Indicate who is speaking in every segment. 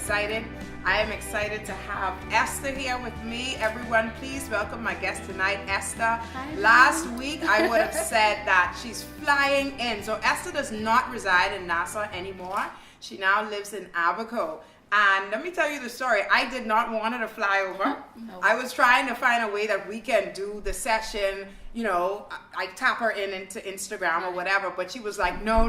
Speaker 1: excited. I am excited to have Esther here with me. Everyone, please welcome my guest tonight, Esther.
Speaker 2: Hi,
Speaker 1: Last week, I would have said that she's flying in. So Esther does not reside in Nassau anymore. She now lives in Abaco. And let me tell you the story. I did not want her to fly over.
Speaker 2: No.
Speaker 1: I was trying to find a way that we can do the session, you know, I tap her into Instagram or whatever, but she was like, no,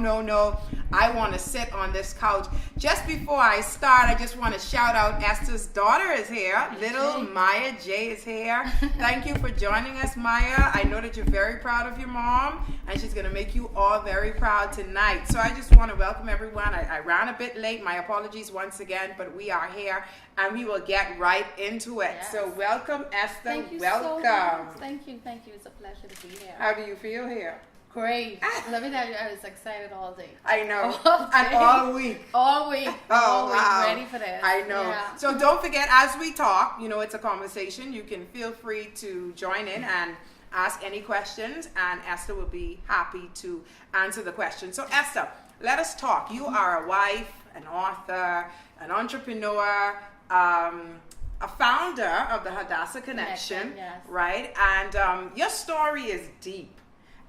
Speaker 1: I want to sit on this couch. Just before I start, I just want to shout out Esther's daughter is here. Little Maya J is here. Thank you for joining us, Maya. I know that you're very proud of your mom, and she's going to make you all very proud tonight. So I just want to welcome everyone. I ran a bit late. My apologies once again, but we are here, and we will get right into it.
Speaker 2: Yes.
Speaker 1: So welcome, Esther.
Speaker 2: Thank you
Speaker 1: welcome.
Speaker 2: so much. Thank you. It's a pleasure to be here.
Speaker 1: How do you feel here?
Speaker 2: Great. Let me tell you, I was excited all day.
Speaker 1: I know.
Speaker 2: All
Speaker 1: And
Speaker 2: day.
Speaker 1: all week.
Speaker 2: All week.
Speaker 1: Oh,
Speaker 2: all week.
Speaker 1: wow.
Speaker 2: Ready for this.
Speaker 1: I know.
Speaker 2: Yeah.
Speaker 1: So don't forget, as we talk, you know, it's a conversation. You can feel free to join in and ask any questions, and Esther will be happy to answer the questions. So Esther, let us talk. You are a wife, an author, an entrepreneur, a founder of the Hadassah Connection,
Speaker 2: Yes.
Speaker 1: right? And your story is deep.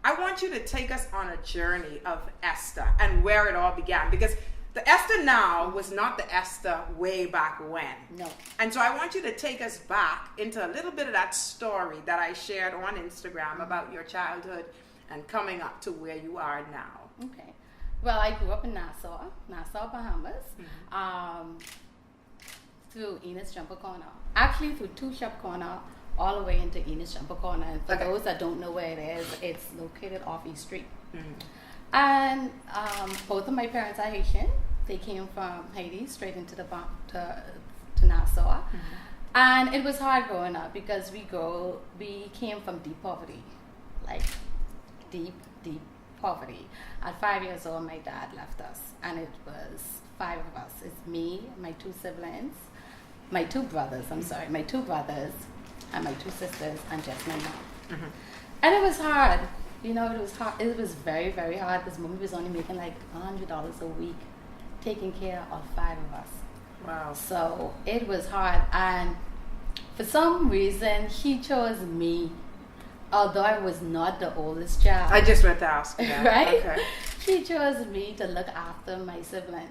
Speaker 1: I want you to take us on a journey of Esther and where it all began, because the Esther now was not the Esther way back when.
Speaker 2: No.
Speaker 1: And so I want you to take us back into a little bit of that story that I shared on Instagram about your childhood and coming up to where you are now.
Speaker 2: Okay. Well, I grew up in Nassau, Bahamas. Through Enos Jumper Corner. Actually, through Two Shop Corner, all the way into Enos Jumper Corner. And for those that don't know where it is, it's located off East Street. And both of my parents are Haitian. They came from Haiti straight into to Nassau. And it was hard growing up because we came from deep poverty, like deep poverty. At 5 years old, my dad left us, and it was 5 of us. It's me, my 2 siblings, my 2 brothers, my 2 brothers, and my 2 sisters, and just my mom. And it was hard. You know, it was hard. It was very, very hard because mommy was only making like $100 a week, taking care of 5 of us.
Speaker 1: Wow.
Speaker 2: So it was hard. And for some reason, he chose me, although I was not the oldest child.
Speaker 1: I just went to ask you that.
Speaker 2: Right?
Speaker 1: Okay.
Speaker 2: He chose me to look after my siblings.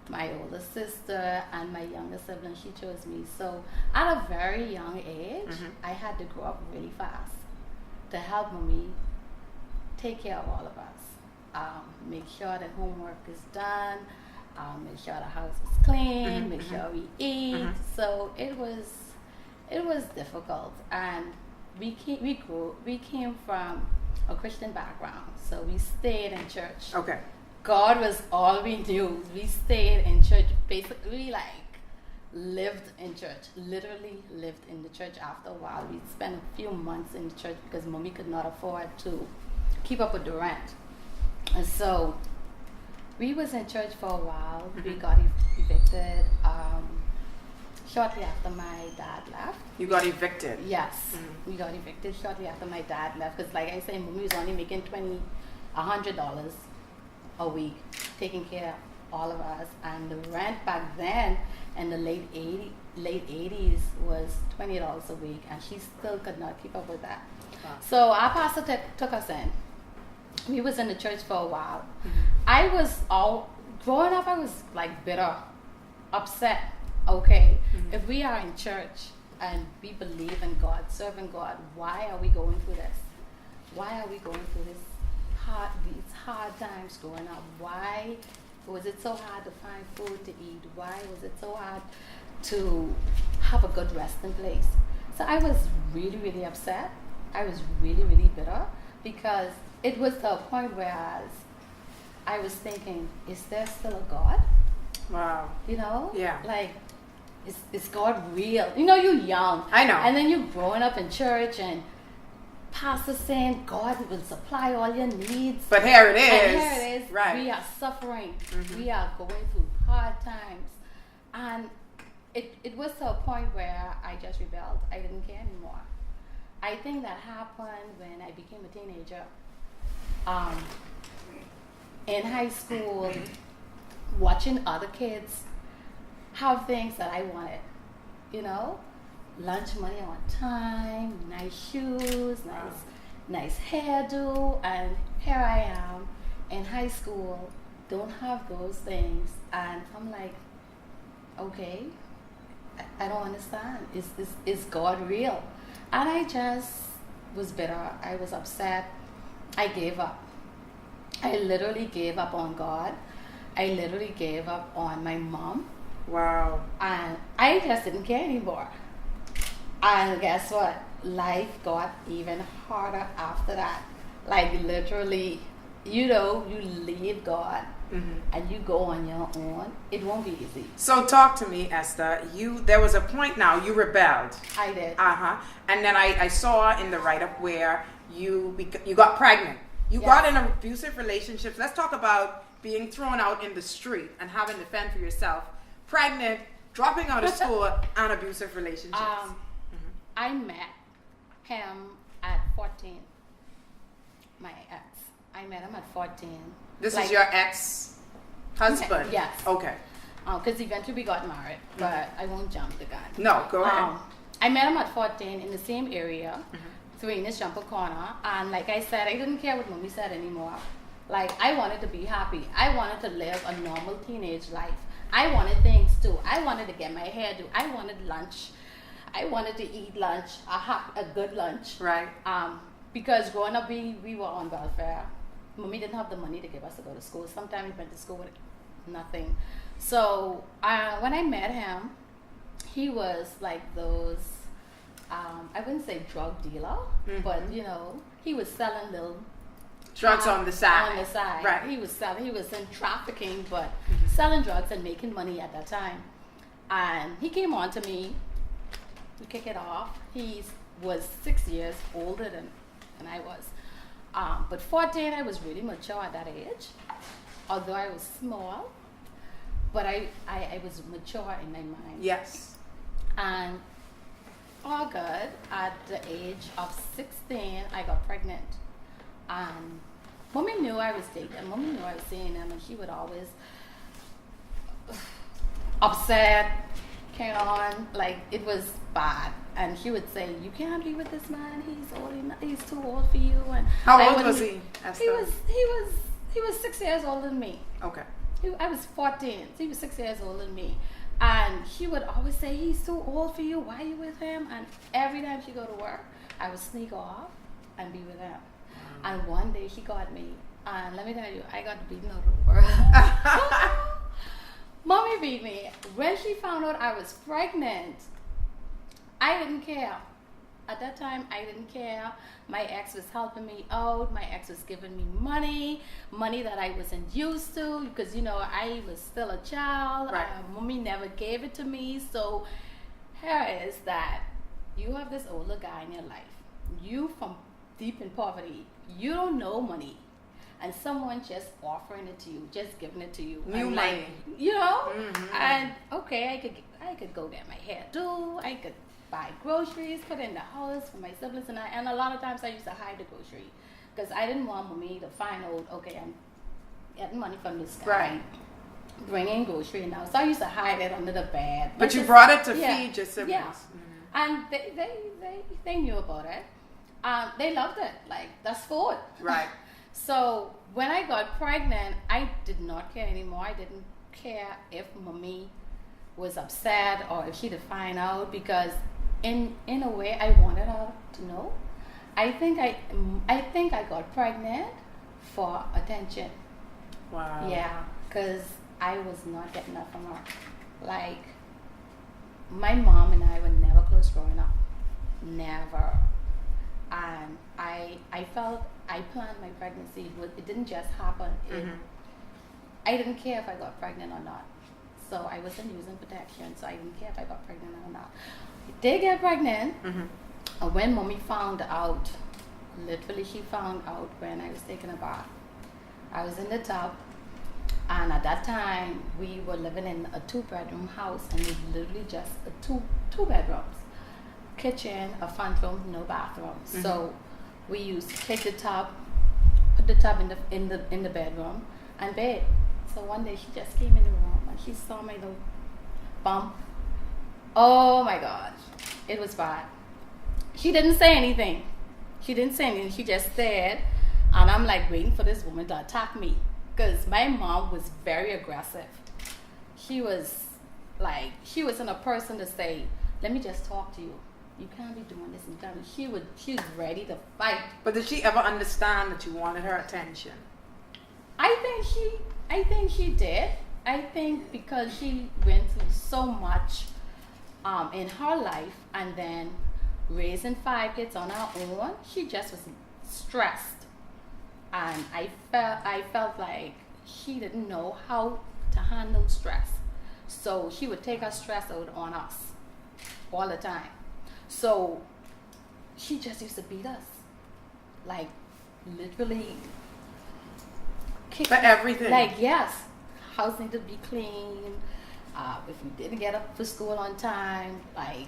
Speaker 2: My older sister and my younger sibling, she chose me. So at a very young age, I had to grow up really fast to help mommy take care of all of us. Make sure that homework is done, make sure the house is clean, make sure we eat. So it was difficult, and we came from a Christian background, so we stayed in church.
Speaker 1: Okay.
Speaker 2: God was all we knew. We stayed in church, basically lived in church, literally lived in the church. After a while, we spent a few months in the church because mommy could not afford to keep up with the rent. And so we was in church for a while. We got evicted shortly after my dad left.
Speaker 1: You got evicted?
Speaker 2: Yes, we got evicted shortly after my dad left because, like I say, mommy was only making $100 a week, taking care of all of us, and the rent back then in the late 80s was $20 a week, and she still could not keep up with that. Wow. So our pastor took us in. We was in the church for a while. Growing up, I was like bitter, upset. Okay, if we are in church and we believe in God, serving God, why are we going through this? Why are we going through these hard times growing up? Why was it so hard to find food to eat? Why was it so hard to have a good resting place? So I was really, really upset. I was really, really bitter because it was to a point where I was thinking, is there still a God?
Speaker 1: Wow.
Speaker 2: You know?
Speaker 1: Yeah.
Speaker 2: Like, is God real? You know, you're young.
Speaker 1: I know.
Speaker 2: And then you're growing up in church and pastor saying God will supply all your needs.
Speaker 1: But here it is.
Speaker 2: And here it is.
Speaker 1: Right.
Speaker 2: We are suffering. We are going through hard times. And it was to a point where I just rebelled. I didn't care anymore. I think that happened when I became a teenager. In high school, watching other kids have things that I wanted, you know, lunch money on time, nice shoes, nice hairdo, and here I am in high school, don't have those things, and I'm like, okay, I don't understand. Is God real? And I just was bitter. I was upset. I gave up. I literally gave up on God. I literally gave up on my mom.
Speaker 1: Wow.
Speaker 2: And I just didn't care anymore. And guess what? Life got even harder after that. Like literally, you know, you leave God and you go on your own. It won't be easy.
Speaker 1: So talk to me, Esther. There was a point now you rebelled.
Speaker 2: I did.
Speaker 1: And then I saw in the write-up where you got pregnant. You got in abusive relationships. Let's talk about being thrown out in the street and having to fend for yourself. Pregnant, dropping out of school, and abusive relationships.
Speaker 2: I met him at 14. My ex. I met him at 14.
Speaker 1: This is your ex-husband?
Speaker 2: Yes.
Speaker 1: Okay.
Speaker 2: Because eventually we got married, but I won't jump the gun.
Speaker 1: No, go ahead.
Speaker 2: I met him at 14 in the same area, through Enos Jumper Corner, and like I said, I didn't care what mommy said anymore. Like, I wanted to be happy. I wanted to live a normal teenage life. I wanted things too. I wanted to get my hair done. I wanted lunch. I wanted to eat lunch, a good lunch.
Speaker 1: Right.
Speaker 2: Because growing up, we were on welfare. Mommy didn't have the money to give us to go to school. Sometimes we went to school with nothing. So when I met him, he was like those, I wouldn't say drug dealer, but you know, he was selling little
Speaker 1: drugs on the side.
Speaker 2: On the side.
Speaker 1: Right.
Speaker 2: He was in trafficking, but selling drugs and making money at that time. And he came on to me. We kick it off. He was 6 years older than I was. But 14, I was really mature at that age. Although I was small, but I was mature in my mind.
Speaker 1: Yes.
Speaker 2: And all good. At the age of 16, I got pregnant. And mommy knew I was dating. Mommy knew I was seeing him, and she would always upset, carry on, like it was bad. And she would say, "You can't be with this man. He's too old for you." And
Speaker 1: how old was he? Esther?
Speaker 2: He was 6 years older than me.
Speaker 1: Okay.
Speaker 2: I was 14. So he was 6 years older than me. And she would always say, "He's too old for you. Why are you with him?" And every time she go to work, I would sneak off and be with him. And one day she got me. And let me tell you, I got beaten out of the world. Mommy beat me. When she found out I was pregnant, I didn't care. At that time, I didn't care. My ex was helping me out. My ex was giving me money that I wasn't used to, because, you know, I was still a child.
Speaker 1: Right.
Speaker 2: Mommy never gave it to me. So here is that you have this older guy in your life. You from deep in poverty. You don't know money. And someone just offering it to you, just giving it to you.
Speaker 1: New money.
Speaker 2: Like, you know? And okay, I could go get my hair do. I could buy groceries, put in the house for my siblings and I. And a lot of times I used to hide the grocery because I didn't want mommy to find out, okay, I'm getting money from this guy.
Speaker 1: Right.
Speaker 2: Bringing grocery in the house. So I used to hide it under the bed.
Speaker 1: But you brought it to feed your siblings.
Speaker 2: Yeah. And they knew about it. They loved it. Like, that's food.
Speaker 1: Right.
Speaker 2: So when I got pregnant, I did not care anymore. I didn't care if mommy was upset or if she'd find out, because in a way I wanted her to know. I think I got pregnant for attention.
Speaker 1: Wow.
Speaker 2: Yeah, because I was not getting that from her. Like, my mom and I were never close growing up. Never. And I felt I planned my pregnancy. It didn't just happen. I didn't care if I got pregnant or not. So I wasn't using protection, so I didn't care if I got pregnant or not. I did get pregnant. And when mommy found out, literally she found out when I was taking a bath. I was in the tub, and at that time we were living in a 2-bedroom house, and it was literally just two bedrooms. Kitchen, a front room, no bathroom. So we used to take the tub, put the tub in the bedroom, and bed. So one day she just came in the room and she saw my little bump. Oh my gosh, it was bad. She didn't say anything. She just stared, and I'm like waiting for this woman to attack me because my mom was very aggressive. She was in a person to say, "Let me just talk to you. You can't be doing this and that." She was ready to fight.
Speaker 1: But did she ever understand that you wanted her attention?
Speaker 2: I think she did. I think because she went through so much in her life, and then raising 5 kids on her own, she just was stressed, and I felt like she didn't know how to handle stress, so she would take her stress out on us all the time. So she just used to beat us, like literally kick
Speaker 1: for everything.
Speaker 2: Like, yes, house needed to be clean. If we didn't get up for school on time, like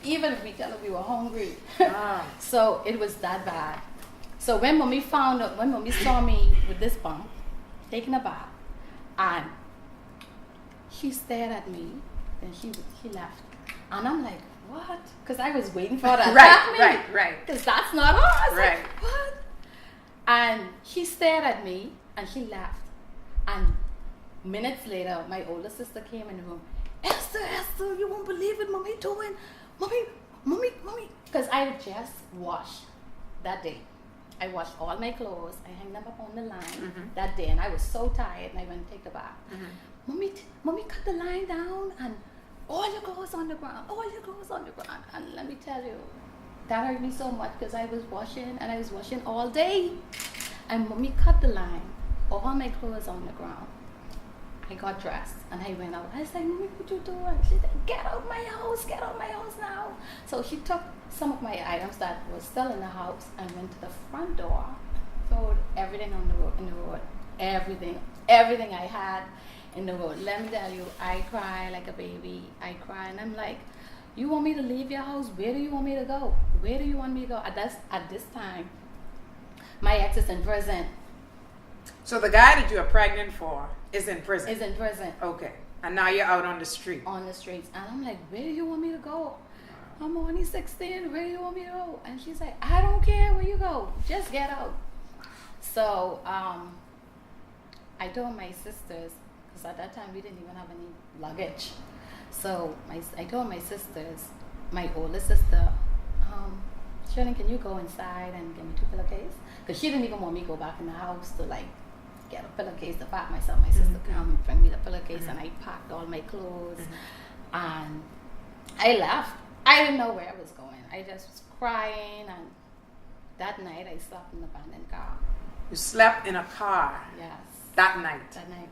Speaker 2: even if we tell her we were hungry. So it was that bad. So when mommy saw me with this bump, taking a bath, and she stared at me, and she left, and I'm like, what? Because I was waiting for her to attack me.
Speaker 1: Right.
Speaker 2: Because that's not us.
Speaker 1: Right.
Speaker 2: Like, what? And she stared at me, and she left. And minutes later, my older sister came in the room. Esther, you won't believe it, mommy doing. Mommy. Because I had just washed that day. I washed all my clothes. I hung them up on the line that day, and I was so tired, and I went to take the bath. Mommy cut the line down, and all your clothes on the ground. And let me tell you, that hurt me so much because I was washing all day. And mommy cut the line, all my clothes on the ground. I got dressed and I went out. I was like, "Mommy, what you doing?" She said, get out my house now. So she took some of my items that were still in the house and went to the front door, threw everything on the road, everything I had in the road. Let me tell you, I cry like a baby. I cry, and I'm like, "You want me to leave your house? Where do you want me to go? Where do you want me to go?" At this time, my ex is in prison.
Speaker 1: So the guy that you are pregnant for is in prison?
Speaker 2: Is in prison.
Speaker 1: Okay. And now you're out on the street?
Speaker 2: On the streets. And I'm like, "Where do you want me to go? I'm only 16. Where do you want me to go?" And she's like, "I don't care where you go. Just get out." So I told my sisters, because at that time we didn't even have any luggage. So I told my sisters, my older sister, Shirley, can you go inside and get me 2 pillowcases? Because she didn't even want me to go back in the house to like get a pillowcase to pack myself. My sister come and bring me the pillowcase, and I packed all my clothes, and I left. I didn't know where I was going. I just was crying, and that night I slept in the abandoned car.
Speaker 1: You slept in a car?
Speaker 2: Yes.
Speaker 1: That night?
Speaker 2: That night.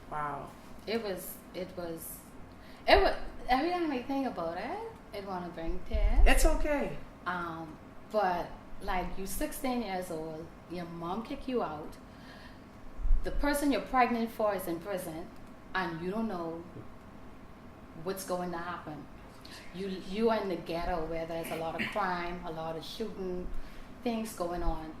Speaker 1: Wow.
Speaker 2: It was, every time I think about it want to bring tears.
Speaker 1: It's okay.
Speaker 2: But like, you're 16 years old, your mom kicked you out, the person you're pregnant for is in prison, and you don't know what's going to happen. You are in the ghetto where there's a lot of crime, a lot of shooting, things going on.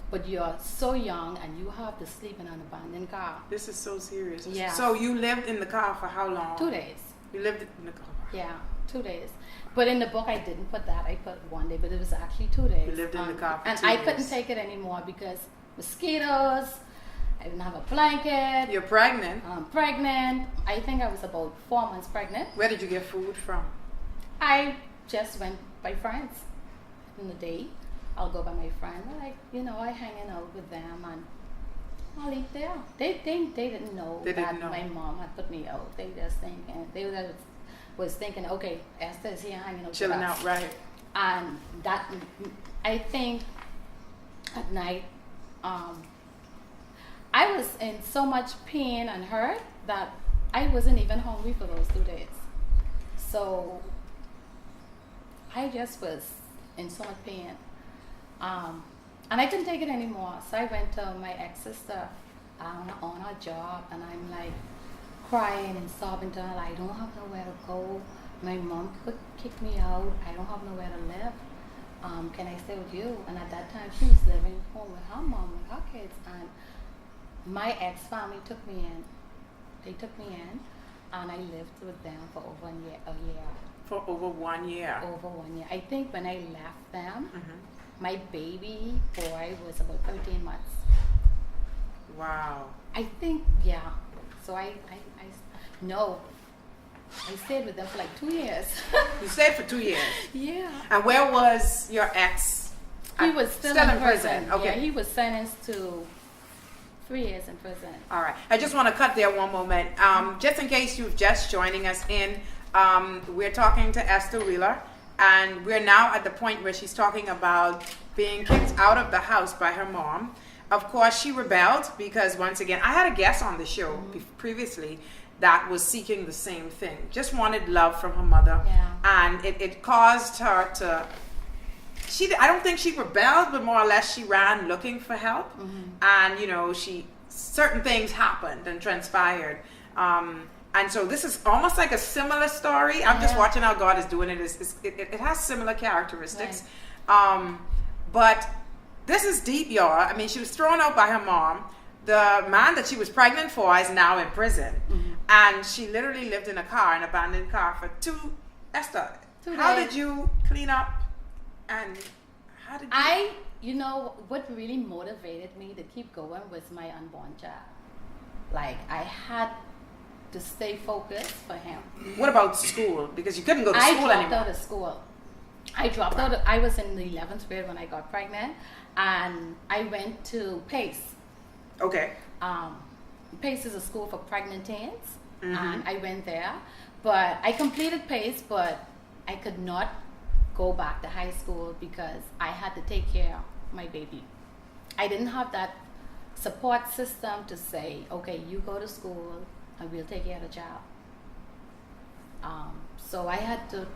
Speaker 2: But you're so young, and you have to sleep in an abandoned car.
Speaker 1: This is so serious.
Speaker 2: Yeah.
Speaker 1: So you lived in the car for how long?
Speaker 2: 2 days.
Speaker 1: You lived in the car?
Speaker 2: Yeah, 2 days. But in the book, I didn't put that. I put 1 day, but it was actually 2 days.
Speaker 1: You lived in the car for 2
Speaker 2: and
Speaker 1: days.
Speaker 2: I couldn't take it anymore because mosquitoes. I didn't have a blanket.
Speaker 1: You're pregnant?
Speaker 2: I'm pregnant. I think I was about 4 months pregnant.
Speaker 1: Where did you get food from?
Speaker 2: I just went by friends in the day. I'll go by my friend. Like, I hanging out with them, and I'll eat there. They didn't know that my mom had put me out. They just was thinking, okay, Esther is here hanging out
Speaker 1: Chilling
Speaker 2: with us.
Speaker 1: out, right.
Speaker 2: And that, I think at night, I was in so much pain and hurt that I wasn't even hungry for those 2 days. So I just was in so much pain. And I couldn't take it anymore. So I went to my ex-sister on her job, and I'm like crying and sobbing to her, like, I don't have nowhere to go. My mom could kick me out. I don't have nowhere to live. Can I stay with you? And at that time, she was living home with her mom, with her kids. And my ex-family took me in. They took me in. and I lived with them for over a year.
Speaker 1: For over 1 year.
Speaker 2: Over 1 year. I think when I left them, my baby boy was about 13 months.
Speaker 1: Wow.
Speaker 2: I think, yeah. So I stayed with them for like 2 years.
Speaker 1: You stayed for 2 years?
Speaker 2: Yeah.
Speaker 1: And where was your ex?
Speaker 2: He was still in prison.
Speaker 1: Okay.
Speaker 2: Yeah, he was sentenced to 3 years in prison.
Speaker 1: All right. I just want to cut there one moment. Just in case you've just joining us in, we're talking to Esther Wheeler, and we're now at the point where she's talking about being kicked out of the house by her mom. Of course, she rebelled because, once again, I had a guest on the show previously that was seeking the same thing. Just wanted love from her mother.
Speaker 2: Yeah.
Speaker 1: And it caused her to... I don't think she rebelled, but more or less she ran looking for help. And, certain things happened and transpired. And so this is almost like a similar story. I'm just watching how God is doing it. It has similar characteristics. Right. But this is deep, y'all. I mean, she was thrown out by her mom. The man that she was pregnant for is now in prison. And she literally lived in an abandoned car for Esther, how did you clean up? And how did you...
Speaker 2: what really motivated me to keep going was my unborn child. Like, I had to stay focused for him.
Speaker 1: What about school? Because you couldn't go to school anymore.
Speaker 2: I dropped out of school. I was in the 11th grade when I got pregnant, and I went to PACE.
Speaker 1: Okay.
Speaker 2: PACE is a school for pregnant teens, and I went there. But I completed PACE, but I could not go back to high school because I had to take care of my baby. I didn't have that support system to say, okay, you go to school and we'll take care of the child. So I had to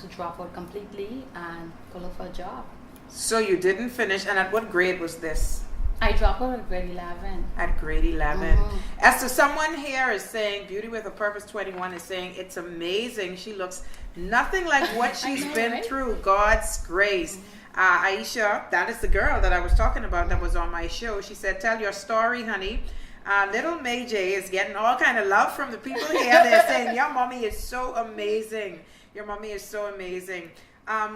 Speaker 2: drop out completely and go look for a job.
Speaker 1: So you didn't finish, and at what grade was this?
Speaker 2: I dropped out at grade 11.
Speaker 1: At grade 11. Esther, someone here is saying, Beauty with a Purpose 21 is saying, it's amazing. She looks nothing like what she's been through. God's grace. Aisha, that is the girl that I was talking about that was on my show. She said, tell your story, honey. Little May J is getting all kind of love from the people here. They're saying, your mommy is so amazing. Your mommy is so amazing.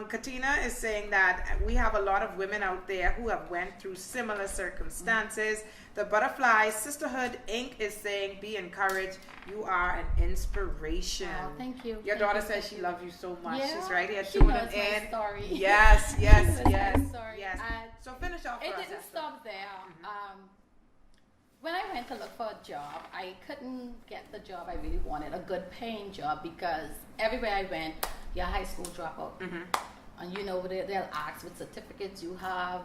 Speaker 1: Katina is saying that we have a lot of women out there who have went through similar circumstances. The Butterfly Sisterhood Inc. is saying, be encouraged. You are an inspiration.
Speaker 2: Oh, thank you.
Speaker 1: Your daughter says she loves you so much.
Speaker 2: Yeah,
Speaker 1: she's right here
Speaker 2: she
Speaker 1: tuning
Speaker 2: knows
Speaker 1: in.
Speaker 2: My story.
Speaker 1: Yes.
Speaker 2: Story.
Speaker 1: Yes. So finish off.
Speaker 2: It didn't stop there. When I went to look for a job, I couldn't get the job I really wanted, a good paying job, because everywhere I went, you're a high school dropout. And they'll ask what certificates you have,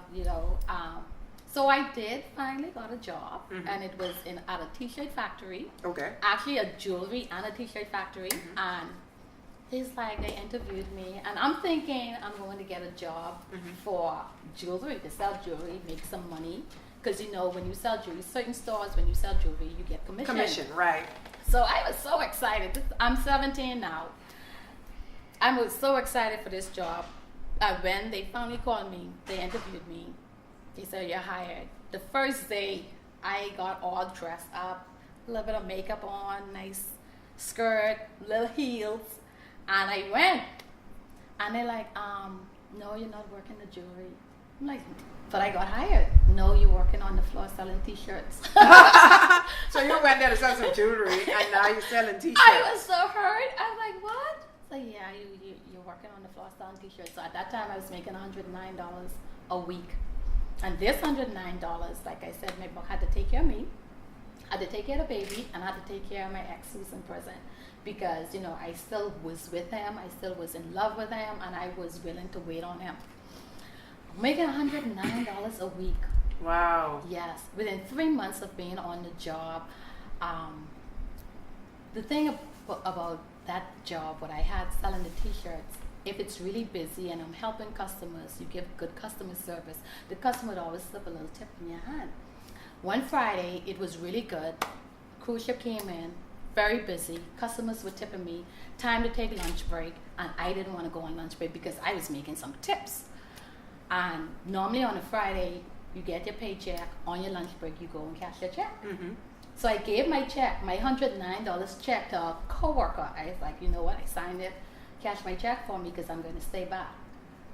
Speaker 2: So I did finally got a job, and it was at a t-shirt factory.
Speaker 1: Okay.
Speaker 2: Actually a jewelry and a t-shirt factory. And it's like they interviewed me, and I'm thinking I'm going to get a job for jewelry, to sell jewelry, make some money. Because when you sell jewelry, certain stores, when you sell jewelry, you get commission.
Speaker 1: Commission, right.
Speaker 2: So I was so excited. I'm 17 now. I was so excited for this job. When they finally called me, they interviewed me. They said, you're hired. The first day, I got all dressed up, a little bit of makeup on, nice skirt, little heels. And I went. And they're like, no, you're not working the jewelry. I'm like, but I got hired. No, you're working on the floor selling t-shirts.
Speaker 1: So you went there to sell some jewelry, and now you're selling t-shirts.
Speaker 2: I was so hurt. I was like, what? So yeah, you're working on the floor selling t-shirts. So at that time, I was making $109 a week. And this $109, like I said, my book had to take care of me, had to take care of the baby, and had to take care of my ex who's in prison. Because, I still was with him, I still was in love with him, and I was willing to wait on him. Making $109 a week.
Speaker 1: Wow.
Speaker 2: Yes. Within 3 months of being on the job, the thing about that job, what I had selling the t-shirts, if it's really busy and I'm helping customers, you give good customer service, the customer would always slip a little tip in your hand. One Friday, it was really good. Cruise ship came in, very busy. Customers were tipping me. Time to take lunch break, and I didn't want to go on lunch break because I was making some tips. And normally on a Friday, you get your paycheck. On your lunch break, you go and cash your check. So I gave my check, my $109 check to a coworker. I was like, you know what? I signed it. Cash my check for me because I'm going to stay back.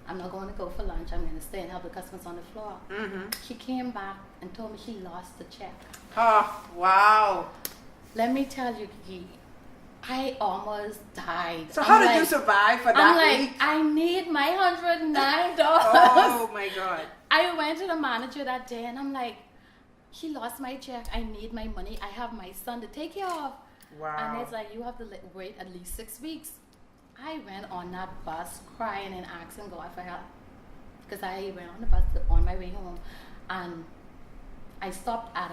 Speaker 2: I'm not going to go for lunch. I'm going to stay and help the customers on the floor. She came back and told me she lost the check.
Speaker 1: Oh, wow.
Speaker 2: Let me tell you, Kiki, I almost died.
Speaker 1: So how did you survive for that week?
Speaker 2: I need my $109.
Speaker 1: Oh, my God.
Speaker 2: I went to the manager that day and I'm like, she lost my check. I need my money. I have my son to take care of.
Speaker 1: Wow.
Speaker 2: And it's like, you have to wait at least 6 weeks. I went on that bus crying and asking God for help. Because I went on the bus on my way home. And I stopped at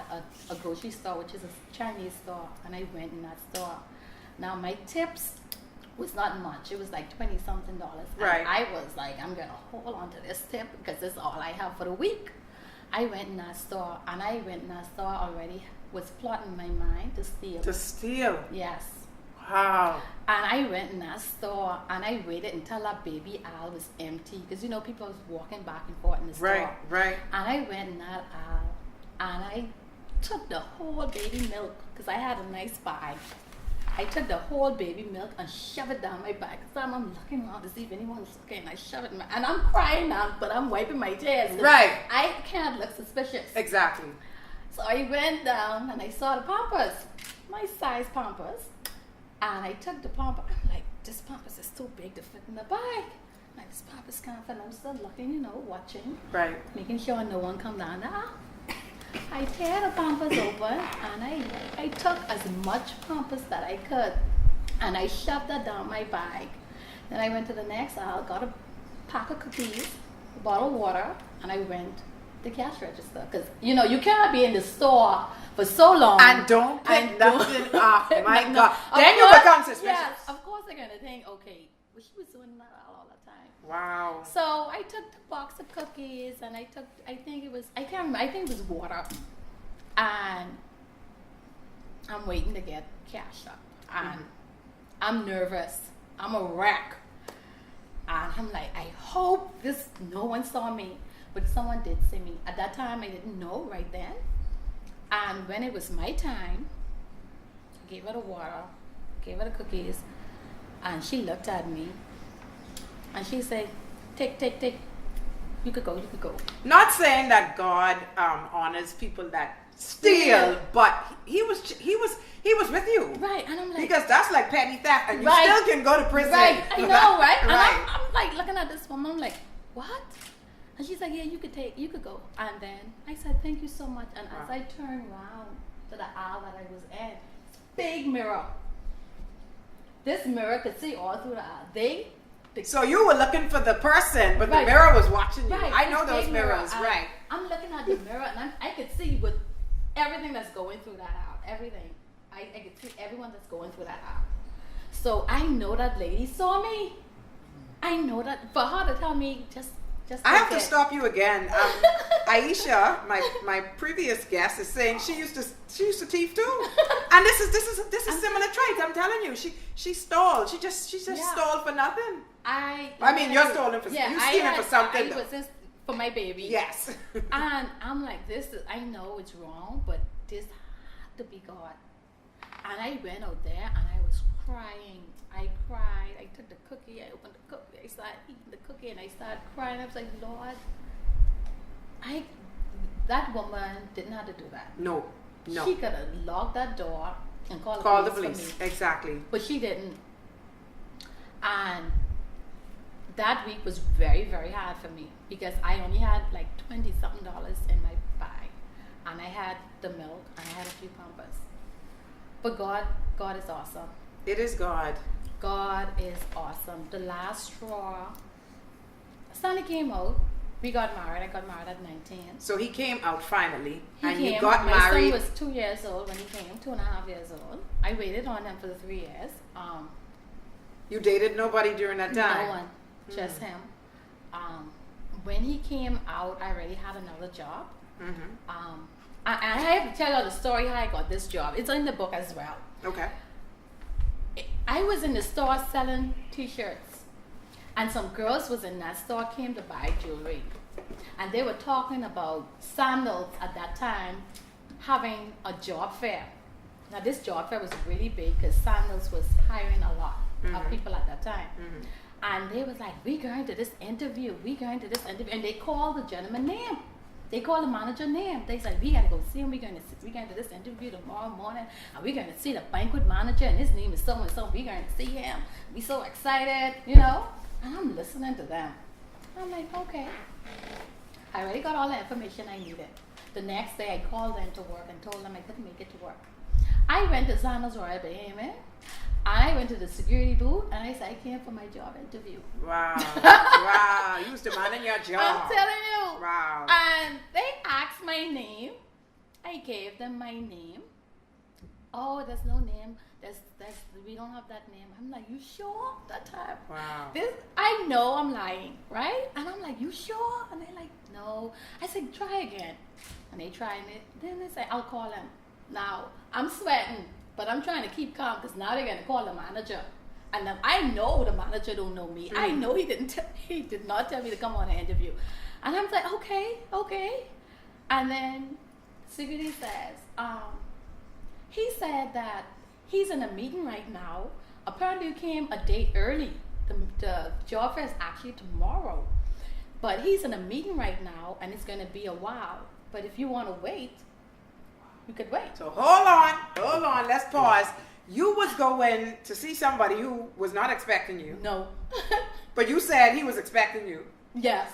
Speaker 2: a grocery store, which is a Chinese store. And I went in that store. Now, my tips was not much. It was like $20-something.
Speaker 1: Right.
Speaker 2: And I was like, I'm going to hold on to this tip because this is all I have for the week. I went in that store, and I went in that store already, was plotting my mind to steal.
Speaker 1: To steal?
Speaker 2: Yes.
Speaker 1: Wow.
Speaker 2: And I went in that store, and I waited until that baby aisle was empty. Because, you know, people was walking back and forth in the store.
Speaker 1: Right, right.
Speaker 2: And I went in that aisle, and I took the whole baby milk, because I had a nice bag. I took the whole baby milk and shoved it down my back. So I'm looking around to see if anyone's looking. I shove it in my, and I'm crying now, but I'm wiping my tears.
Speaker 1: Right.
Speaker 2: I can't look suspicious.
Speaker 1: Exactly.
Speaker 2: So I went down and I saw the Pampers, my size Pampers. And I took the Pampers. I'm like, this Pampers is too big to fit in the bag. Like, this Pampers can't fit. I'm still looking, you know, watching.
Speaker 1: Right.
Speaker 2: Making sure no one come down there. I tear the Pampers open and I took as much Pampers that I could and I shoved that down my bag. Then I went to the next aisle, got a pack of cookies, a bottle of water, and I went to the cash register. Because, you know, you cannot be in the store for so long.
Speaker 1: And don't pick nothing up. My
Speaker 2: No,
Speaker 1: God. Then you become suspicious.
Speaker 2: Yes, of course they're going to think, okay, well, she was doing that all the time.
Speaker 1: Wow.
Speaker 2: So I took the box of cookies and I think it was water. And I'm waiting to get cash up. And I'm nervous. I'm a wreck. And I'm like, I hope no one saw me. But someone did see me. At that time, I didn't know right then. And when it was my time, I gave her the water, gave her the cookies, and she looked at me. And she said, take. You could go.
Speaker 1: Not saying that God honors people that steal, but he was with you.
Speaker 2: Right, and I'm like,
Speaker 1: because that's like petty theft, and you
Speaker 2: right,
Speaker 1: still can go to prison.
Speaker 2: Right, I know, right? And
Speaker 1: Right.
Speaker 2: I'm like looking at this woman, I'm like, what? And she's like, yeah, you could go. And then I said, thank you so much. And as I turned around to the aisle that I was in, big mirror. This mirror could see all through the aisle.
Speaker 1: So you were looking for the person, but
Speaker 2: right,
Speaker 1: the mirror was watching you.
Speaker 2: Right,
Speaker 1: I know those mirrors, right.
Speaker 2: I'm looking at the mirror and I could see with everything that's going through that aisle, everything. I could see everyone that's going through that aisle. So I know that lady saw me. I know that for her to tell me just
Speaker 1: I have to stop you again. Aisha, my previous guest, is saying she used to thief too, and this is similar traits. I'm telling you, she stole. She just stole for nothing. I mean, you're stealing for you stealing for something.
Speaker 2: It was just for my baby.
Speaker 1: Yes.
Speaker 2: And I'm like, I know it's wrong, but this had to be God. And I went out there and I was crying. I cried. I took the cookie. I opened the cookie. I started eating the cookie and I started crying. I was like, Lord, that woman didn't have to do that.
Speaker 1: No.
Speaker 2: She could have locked that door and called
Speaker 1: the police. Exactly.
Speaker 2: But she didn't. And that week was very, very hard for me because I only had like $20-something in my bag. And I had the milk and I had a few Pampers. But God is awesome.
Speaker 1: It is God.
Speaker 2: God is awesome. The last straw, Sonny came out. We got married. I got married at 19.
Speaker 1: So he came out finally.
Speaker 2: You got married. My son was 2 years old when he came, 2.5 years old. I waited on him for the 3 years.
Speaker 1: You dated nobody during that time?
Speaker 2: No one, just him. When he came out, I already had another job. I have to tell you the story how I got this job. It's in the book as well.
Speaker 1: Okay.
Speaker 2: I was in the store selling t-shirts, and some girls was in that store came to buy jewelry, and they were talking about sandals at that time having a job fair. Now this job fair was really big because Sandals was hiring a lot of people at that time. And they was like, we going to this interview, and they called the gentleman name. They called the manager name. They said, we gotta go see him, we're going to this interview tomorrow morning, and we're going to see the banquet manager, and his name is so and so, we're going to see him. We so excited, you know? And I'm listening to them. I'm like, okay. I already got all the information I needed. The next day I called them to work and told them I couldn't make it to work. I went to Sandals Royal Bahamian. I went to the security booth and I said I came for my job interview.
Speaker 1: Wow. Wow. You was demanding your job.
Speaker 2: I'm telling you.
Speaker 1: Wow.
Speaker 2: And they asked my name. I gave them my name. Oh, there's no name. We don't have that name. I'm like, you sure? That time.
Speaker 1: Wow.
Speaker 2: I know I'm lying, right? And I'm like, you sure? And they're like, no. I said, try again. And they tried it. Then they say, I'll call him. Now, I'm sweating, but I'm trying to keep calm because now they're going to call the manager. And then I know the manager don't know me. I know he did not tell me to come on an interview. And I'm like, okay. And then security says, he said that he's in a meeting right now. Apparently you came a day early. The job fair is actually tomorrow. But he's in a meeting right now and it's going to be a while. But if you want to wait, you could wait.
Speaker 1: So hold on, let's pause. You was going to see somebody who was not expecting you.
Speaker 2: No.
Speaker 1: But you said he was expecting you.
Speaker 2: Yes.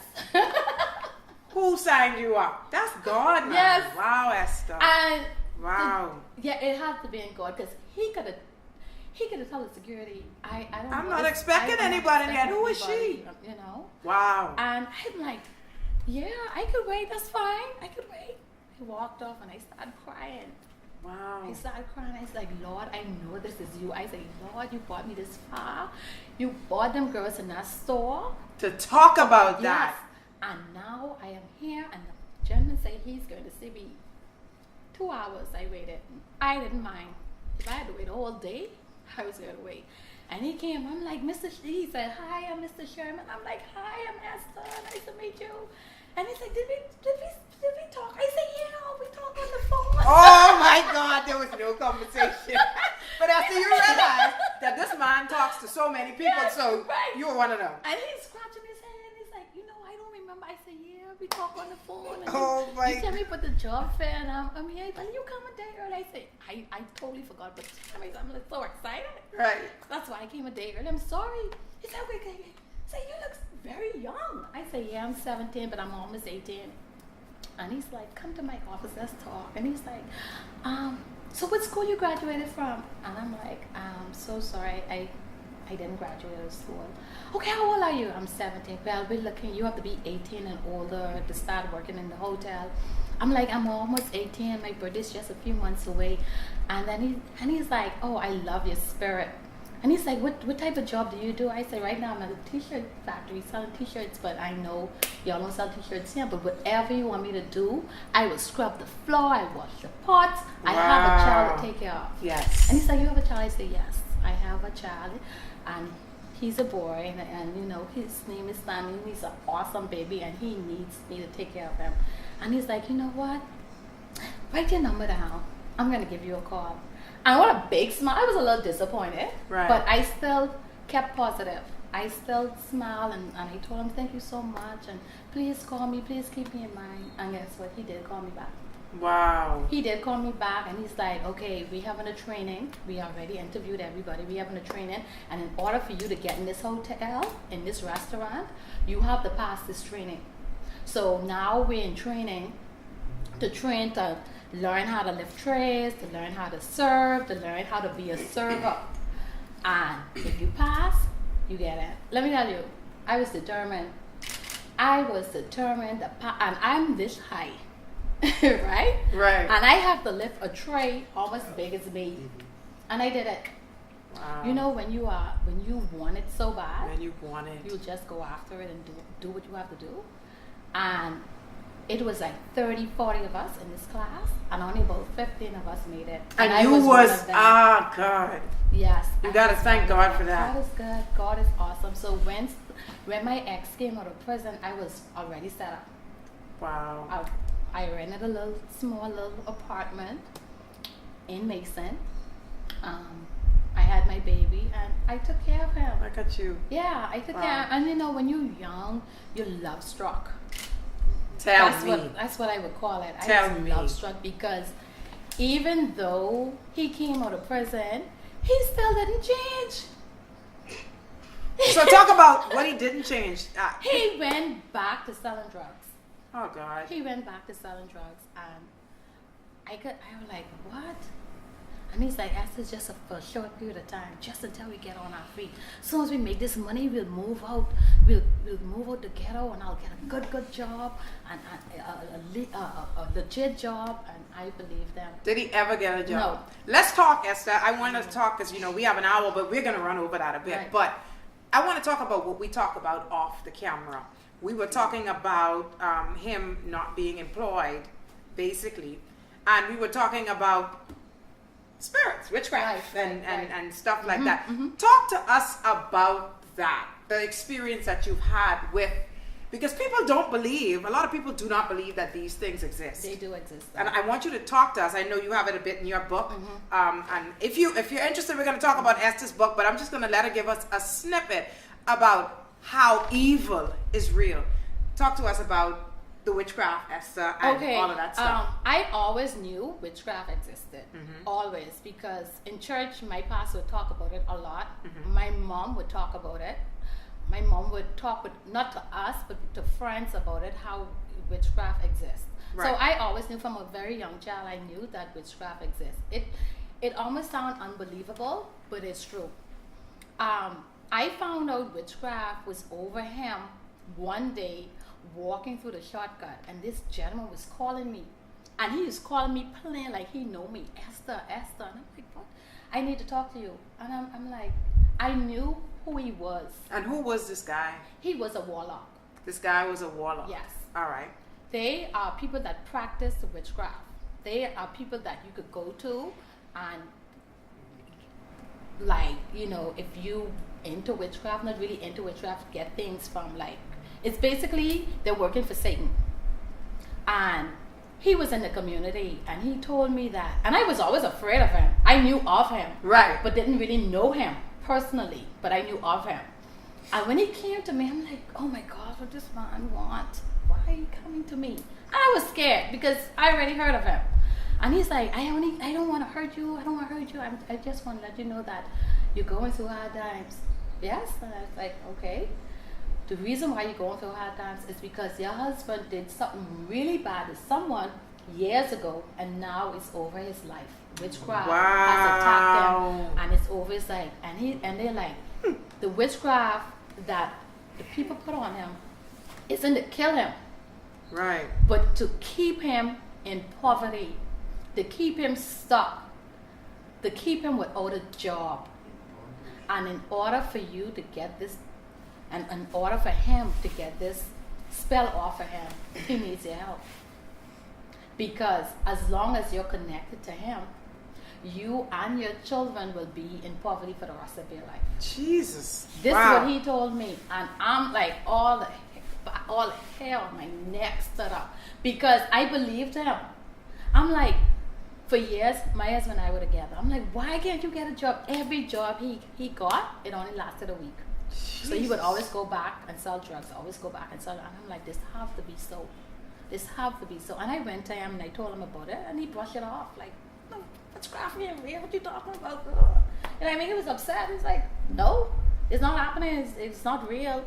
Speaker 1: Who signed you up? That's God, man.
Speaker 2: Yes.
Speaker 1: Wow, Esther.
Speaker 2: And
Speaker 1: wow.
Speaker 2: It had to be in God because he could have told the security,
Speaker 1: I'm not expecting anybody yet. Who is she?
Speaker 2: You know?
Speaker 1: Wow.
Speaker 2: And I'm like, yeah, I could wait. That's fine. I could wait. I walked off and I started crying.
Speaker 1: Wow.
Speaker 2: I started crying. I was like, Lord, I know this is you. I said, Lord, you brought me this far. You brought them girls in that store.
Speaker 1: To talk about that.
Speaker 2: Yes. And now I am here and the gentleman said he's going to see me. 2 hours I waited. I didn't mind. If I had to wait all day, I was going to wait. And he came. I'm like, he said, hi, I'm Mr. Sherman. I'm like, hi, I'm Esther. Nice to meet you. And he said, did we talk? I said, yeah, we talked on the phone.
Speaker 1: Oh my God, there was no conversation. But after you realize that this man talks to so many people,
Speaker 2: yes,
Speaker 1: so
Speaker 2: right.
Speaker 1: you were one of them.
Speaker 2: And he's scratching his head and he's like, I don't remember. I said, yeah, we talked on the phone. And
Speaker 1: oh my
Speaker 2: you tell me about the job fair and I'm here, but you come a day early. I said, I totally forgot, but I'm like so excited.
Speaker 1: Right.
Speaker 2: That's why I came a day early. I'm sorry. He said, okay. Say, you look very young. I say, yeah, I'm 17, but I'm almost 18. And he's like, come to my office, let's talk. And he's like, so what school you graduated from? And I'm like, I'm so sorry, I didn't graduate out of school. Okay, how old are you? I'm 17. Well, we're looking, you have to be 18 and older to start working in the hotel. I'm like, I'm almost 18, my birthday's just a few months away. And then he's like, oh, I love your spirit. And he's like, what type of job do you do? I say, right now I'm at a t-shirt factory selling t-shirts, but I know y'all don't sell t-shirts here, but whatever you want me to do, I will scrub the floor, I wash the pots, I have a child to take care of.
Speaker 1: Yes.
Speaker 2: And he's like, you have a child? I say, yes, I have a child, and he's a boy, and you know, his name is Stanley, and he's an awesome baby, and he needs me to take care of him. And he's like, you know what? Write your number down. I'm going to give you a call. And what a big smile. I was a little disappointed,
Speaker 1: right.
Speaker 2: But I still kept positive. I still smiled and I told him, thank you so much, and please call me, please keep me in mind. And guess what? He did call me back.
Speaker 1: Wow.
Speaker 2: He did call me back and he's like, okay, we having a training. We already interviewed everybody. We having a training. And in order for you to get in this hotel, in this restaurant, you have to pass this training. So now we're in training to learn how to lift trays, to learn how to serve, to learn how to be a server. And if you pass, you get it. Let me tell you, I was determined. And I'm this high, right?
Speaker 1: Right.
Speaker 2: And I have to lift a tray almost big as me. And I did it.
Speaker 1: Wow.
Speaker 2: You know, when you want it so bad,
Speaker 1: when you want it,
Speaker 2: you just go after it and do what you have to do. And it was like 30, 40 of us in this class, and only about 15 of us made it.
Speaker 1: And
Speaker 2: I
Speaker 1: you
Speaker 2: was
Speaker 1: God.
Speaker 2: Yes.
Speaker 1: You got to thank God for that.
Speaker 2: God is good. God is awesome. So when my ex came out of prison, I was already set up.
Speaker 1: Wow.
Speaker 2: I rented a small little apartment, in Mason. I had my baby and I took care of him.
Speaker 1: Look at you.
Speaker 2: Yeah, I took care. And you know, when you're young, you're love struck.
Speaker 1: Tell me.
Speaker 2: That's what I would call it.
Speaker 1: Tell
Speaker 2: I was
Speaker 1: me.
Speaker 2: love struck because even though he came out of prison, he still didn't change.
Speaker 1: So talk about what he didn't change.
Speaker 2: He went back to selling drugs.
Speaker 1: Oh God.
Speaker 2: He went back to selling drugs, and I was like, what? And he's like, Esther, just for a short period of time, just until we get on our feet. As soon as we make this money, we'll move out. We'll move out the ghetto, and I'll get a good job and a legit job. And I believe them.
Speaker 1: Did he ever get a job?
Speaker 2: No.
Speaker 1: Let's talk, Esther. I want to talk because we have an hour, but we're going to run over that a bit.
Speaker 2: Right.
Speaker 1: But I want to talk about what we talk about off the camera. We were talking about him not being employed, basically, and we were talking about spirits, witchcraft, and stuff like that.
Speaker 2: Mm-hmm.
Speaker 1: Talk to us about that, the experience that you've had with, because people don't believe, a lot of people do not believe that these things exist.
Speaker 2: They do exist.
Speaker 1: And I want you to talk to us. I know you have it a bit in your book. And if you're interested, we're going to talk about Esther's book, but I'm just going to let her give us a snippet about how evil is real. Talk to us about the witchcraft, Esther, and all of that stuff.
Speaker 2: I always knew witchcraft existed, always, because in church my pastor would talk about it a lot. My mom would talk about it. My mom would talk with, not to us, but to friends about it, how witchcraft exists.
Speaker 1: Right.
Speaker 2: So I always knew from a very young child, I knew that witchcraft exists. It almost sounds unbelievable, but it's true. I found out witchcraft was over him one day walking through the shortcut, and this gentleman was calling me, and he was calling me plain like he know me, Esther, Esther, and I'm like, what? I need to talk to you. And I'm like, I knew who he was.
Speaker 1: And who was this guy?
Speaker 2: He was a warlock.
Speaker 1: This guy was a warlock.
Speaker 2: Yes.
Speaker 1: All right.
Speaker 2: They are people that practice the witchcraft. They are people that you could go to, and like, if you into witchcraft, not really into witchcraft, get things from, like, it's basically they're working for Satan. And he was in the community, and he told me that, and I was always afraid of him. I knew of him,
Speaker 1: right,
Speaker 2: but didn't really know him personally, but I knew of him. And when he came to me, I'm like, oh my God, what does this man want? Why are you coming to me? And I was scared because I already heard of him. And he's like, I don't want to hurt you. I don't want to hurt you. I just want to let you know that you're going through hard times. Yes? And I was like, okay. The reason why you're going through hard times is because your husband did something really bad to someone years ago, and now it's over his life. Witchcraft has attacked him, and it's over his life. And they're like, the witchcraft that the people put on him isn't to kill him,
Speaker 1: right,
Speaker 2: but to keep him in poverty, to keep him stuck, to keep him without a job. And in order for you to get this, and in order for him to get this spell off of him, he needs your help. Because as long as you're connected to him, you and your children will be in poverty for the rest of your life.
Speaker 1: Jesus.
Speaker 2: This is what he told me. And I'm like, all the hair on my neck stood up. Because I believed him. I'm like, for years, my husband and I were together. I'm like, why can't you get a job? Every job he got, it only lasted a week. Jesus. So he would always go back and sell drugs, always go back and sell. And I'm like, this have to be so. This have to be so. And I went to him and I told him about it, and he brushed it off. Like, no, witchcraft ain't real. What you talking about? You know what I mean? He was upset. He's like, no, it's not happening. It's not real.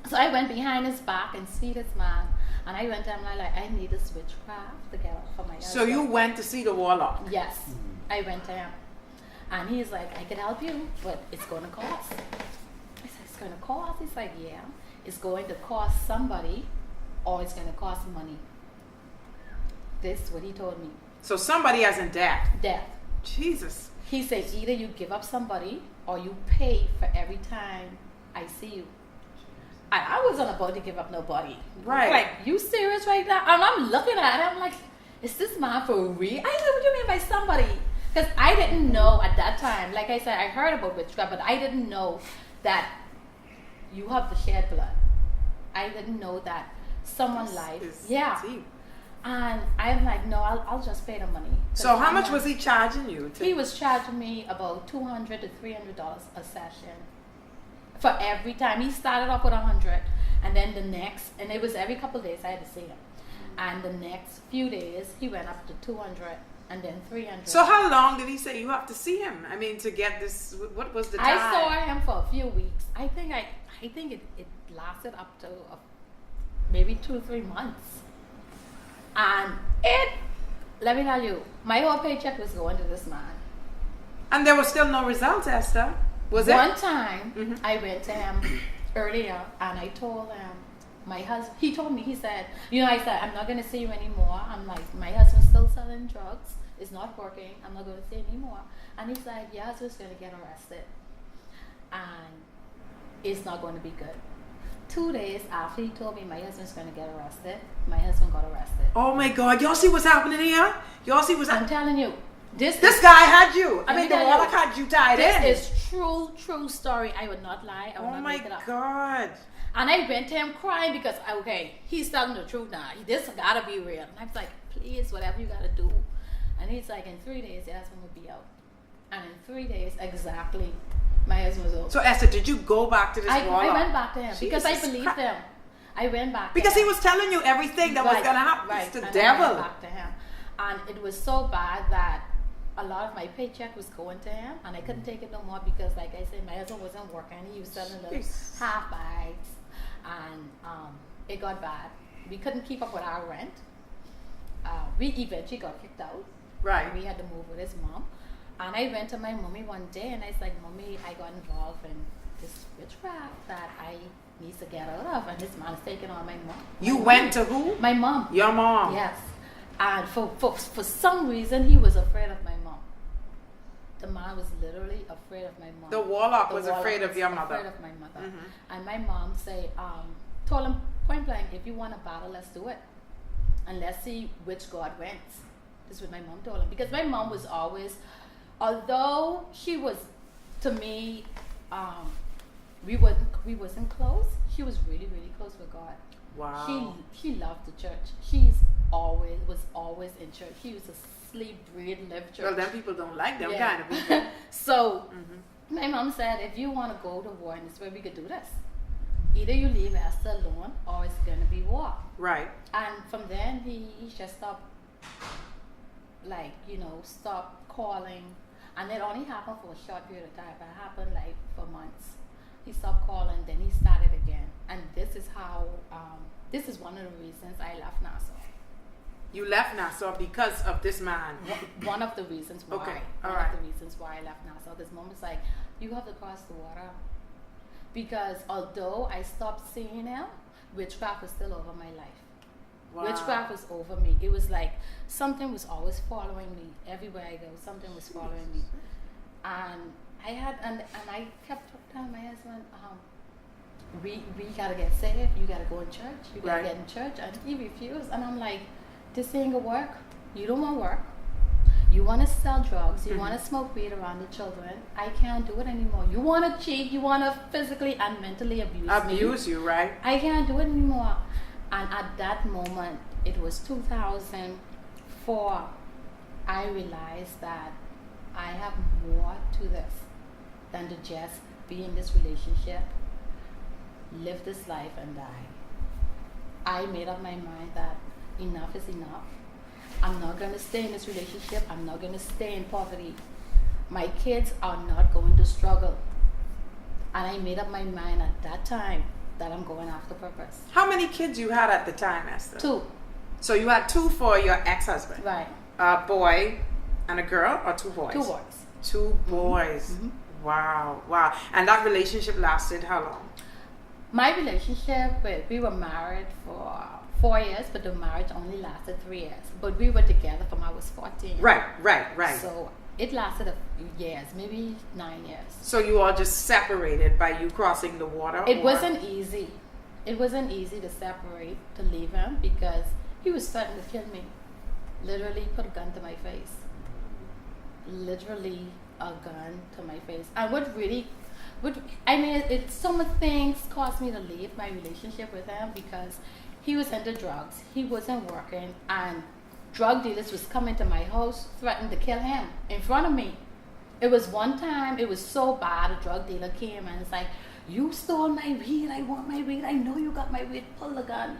Speaker 2: So I went behind his back and see this man. And I went to him and I'm like, I need this witchcraft to get off of my husband.
Speaker 1: So you went to see the warlock?
Speaker 2: Yes. I went to him. And he's like, I could help you, but it's going to cost. I said, it's going to cost? He's like, yeah. It's going to cost somebody, or it's going to cost money. This is what he told me.
Speaker 1: So somebody has in debt?
Speaker 2: Death.
Speaker 1: Jesus.
Speaker 2: He said, either you give up somebody, or you pay for every time I see you. And I wasn't about to give up nobody.
Speaker 1: Right.
Speaker 2: Like, you serious right now? And I'm looking at it, I'm like, is this man for real? I know what you mean by somebody. Because I didn't know at that time, like I said, I heard about witchcraft, but I didn't know that you have to shed blood. I didn't know that someone's life.
Speaker 1: Is
Speaker 2: yeah.
Speaker 1: deep.
Speaker 2: And I'm like, no, I'll just pay the money.
Speaker 1: So how much was he charging you?
Speaker 2: He was charging me about $200 to $300 a session for every time. He started off with 100, and then the next, and it was every couple of days I had to see him. And the next few days, he went up to 200 and then 300.
Speaker 1: So how long did he say you have to see him? I mean, to get this, what was the time?
Speaker 2: I saw him for a few weeks. I think it lasted up to maybe 2 or 3 months. And let me tell you, my whole paycheck was going to this man.
Speaker 1: And there was still no results, Esther? Was it?
Speaker 2: One time, I went to him earlier, and I told him, my husband, he told me, he said, I said, I'm not going to see you anymore. I'm like, my husband's still selling drugs. It's not working. I'm not going to see you anymore. And he's like, your husband's going to get arrested. And it's not going to be good. 2 days after he told me my husband's going to get arrested, my husband got arrested.
Speaker 1: Oh my God. Y'all see what's happening here? Y'all see what's happening?
Speaker 2: I'm telling you. This
Speaker 1: guy had you. I mean, the warlock had you tied in.
Speaker 2: This is true story. I would not lie. I would not make it up.
Speaker 1: Oh my God.
Speaker 2: And I went to him crying because, he's telling the truth now. This gotta be real. And I was like, please, whatever you gotta do. And he's like, in 3 days, your husband will be out. And in 3 days, exactly, my husband was out.
Speaker 1: So Esther, did you go back to this warlock?
Speaker 2: I went back to him because I believed him. I went back to him.
Speaker 1: Because he was telling you everything that was gonna happen.
Speaker 2: Right.
Speaker 1: It's the
Speaker 2: and
Speaker 1: devil.
Speaker 2: I went back to him. And it was so bad that a lot of my paycheck was going to him, and I couldn't take it no more because, like I said, my husband wasn't working. He was selling little half bags, and it got bad. We couldn't keep up with our rent. We eventually got kicked out.
Speaker 1: Right.
Speaker 2: We had to move with his mom. And I went to my mommy one day, and I was like, Mommy, I got involved in this witchcraft that I need to get out of, and this man is taking on my mom.
Speaker 1: You went to who?
Speaker 2: My mom.
Speaker 1: Your mom?
Speaker 2: Yes. And for some reason, he was afraid of my mom. The man was literally afraid of my mom.
Speaker 1: The warlock was afraid of your mother.
Speaker 2: Afraid of my mother. And my mom told him point blank, if you want a battle, let's do it. And let's see which God wins. This is what my mom told him. Because my mom was always, although she was, to me, we wasn't close, she was really, really close with God.
Speaker 1: Wow.
Speaker 2: She loved the church. Was always in church. She was a sleep, breathe, live church.
Speaker 1: Well, then people don't like them kind of people.
Speaker 2: So my mom said, if you want to go to war, and this way we could do this. Either you leave Esther alone, or it's going to be war. Right. And from then, he just stopped, stopped calling. And it only happened for a short period of time. It happened for months. He stopped calling, then he started again. And this is how, this is one of the reasons I left Nassau.
Speaker 1: You left Nassau because of this man?
Speaker 2: One of the reasons why.
Speaker 1: Okay,
Speaker 2: all right. One of the reasons why I left Nassau. This moment's like, you have to cross the water. Because although I stopped seeing him, witchcraft was still over my life. Wow. Witchcraft was over me. It was like something was always following me. Everywhere I go, something was following me. And I kept telling my husband, we gotta get saved, you gotta go in church, you gotta get in church. And he refused. And I'm like, this ain't gonna work. You don't want to work. You want to sell drugs. You want to smoke weed around the children. I can't do it anymore. You want to cheat. You want to physically and mentally abuse me.
Speaker 1: Abuse you, right?
Speaker 2: I can't do it anymore. And at that moment, it was 2004, I realized that I have more to this than to just be in this relationship, live this life and die. I made up my mind that enough is enough. I'm not going to stay in this relationship. I'm not going to stay in poverty. My kids are not going to struggle. And I made up my mind at that time that I'm going after purpose.
Speaker 1: How many kids you had at the time, Esther?
Speaker 2: 2.
Speaker 1: So you had 2 for your ex-husband?
Speaker 2: Right.
Speaker 1: A boy and a girl, or 2 boys?
Speaker 2: 2 boys.
Speaker 1: 2 boys. Mm-hmm. Wow. And that relationship lasted how long?
Speaker 2: My relationship, we were married for 4 years, but the marriage only lasted 3 years. But we were together from I was 14.
Speaker 1: Right.
Speaker 2: So it lasted a few years, maybe 9 years.
Speaker 1: So you all just separated by you crossing the water?
Speaker 2: It wasn't easy. It wasn't easy to separate, to leave him, because he was threatening to kill me. Literally put a gun to my face. Literally a gun to my face. And so much things caused me to leave my relationship with him, because he was into drugs. He wasn't working, and drug dealers was coming to my house, threatened to kill him in front of me. It was one time, it was so bad, a drug dealer came and it's like, you stole my weed, I want my weed, I know you got my weed, pull the gun.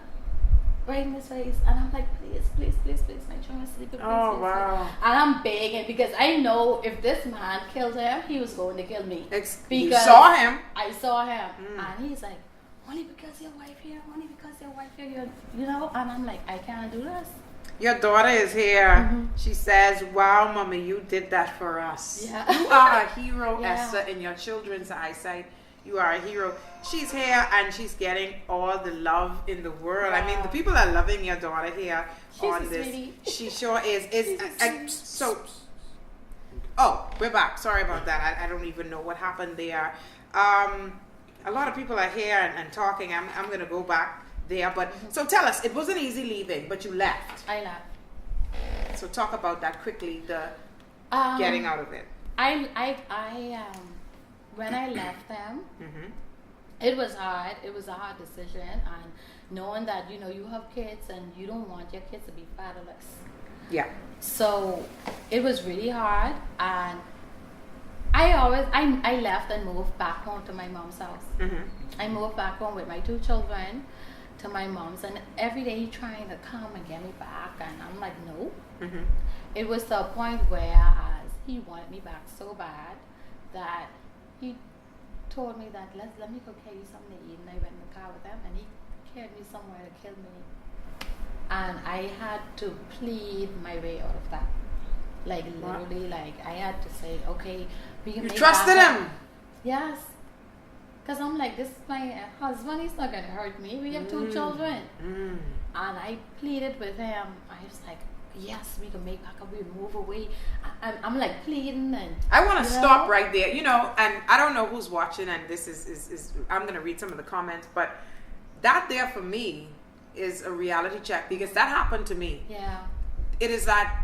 Speaker 2: Right in his face. And I'm like, please, please, please, please, my children sleep. Please,
Speaker 1: Oh,
Speaker 2: please,
Speaker 1: wow.
Speaker 2: please. And I'm begging because I know if this man killed him, he was going to kill me.
Speaker 1: You saw him?
Speaker 2: I saw him. And he's like, only because your wife here, only because your wife here, you know? And I'm like, I can't do this.
Speaker 1: Your daughter is here. She says, wow, Mommy, you did that for us.
Speaker 2: Yeah.
Speaker 1: You are a hero,
Speaker 2: Yeah.
Speaker 1: Esther, in your children's eyesight. You are a hero. She's here and she's getting all the love in the world.
Speaker 2: Wow.
Speaker 1: I mean, the people are loving your daughter here
Speaker 2: She's
Speaker 1: on
Speaker 2: a
Speaker 1: this.
Speaker 2: sweetie.
Speaker 1: She sure is. Oh, we're back. Sorry about that. I don't even know what happened there. A lot of people are here and talking. I'm going to go back there. But so tell us, it wasn't easy leaving, but you left.
Speaker 2: I left.
Speaker 1: So talk about that quickly, the getting out of it.
Speaker 2: When I left them, it was hard. It was a hard decision, and knowing that you have kids and you don't want your kids to be fatherless.
Speaker 1: Yeah.
Speaker 2: So it was really hard, and I left and moved back home to my mom's house. I moved back home with my 2 children to my mom's, and every day he trying to come and get me back, and I'm like, no. It was to a point where he wanted me back so bad that he told me that let me go carry you something to eat, and I went in the car with him, and he carried me somewhere to kill me, and I had to plead my way out of that. Like literally, like I had to say, okay, we can. You
Speaker 1: trusted him.
Speaker 2: Yes. Because I'm like, this is my husband, he's not going to hurt me. We have 2 children. And I pleaded with him. I was like, yes, we can make back up, we move away. I'm like pleading. And
Speaker 1: I want to stop right there. And I don't know who's watching, and this is I'm going to read some of the comments, but that there for me is a reality check, because that happened to me.
Speaker 2: Yeah.
Speaker 1: It is that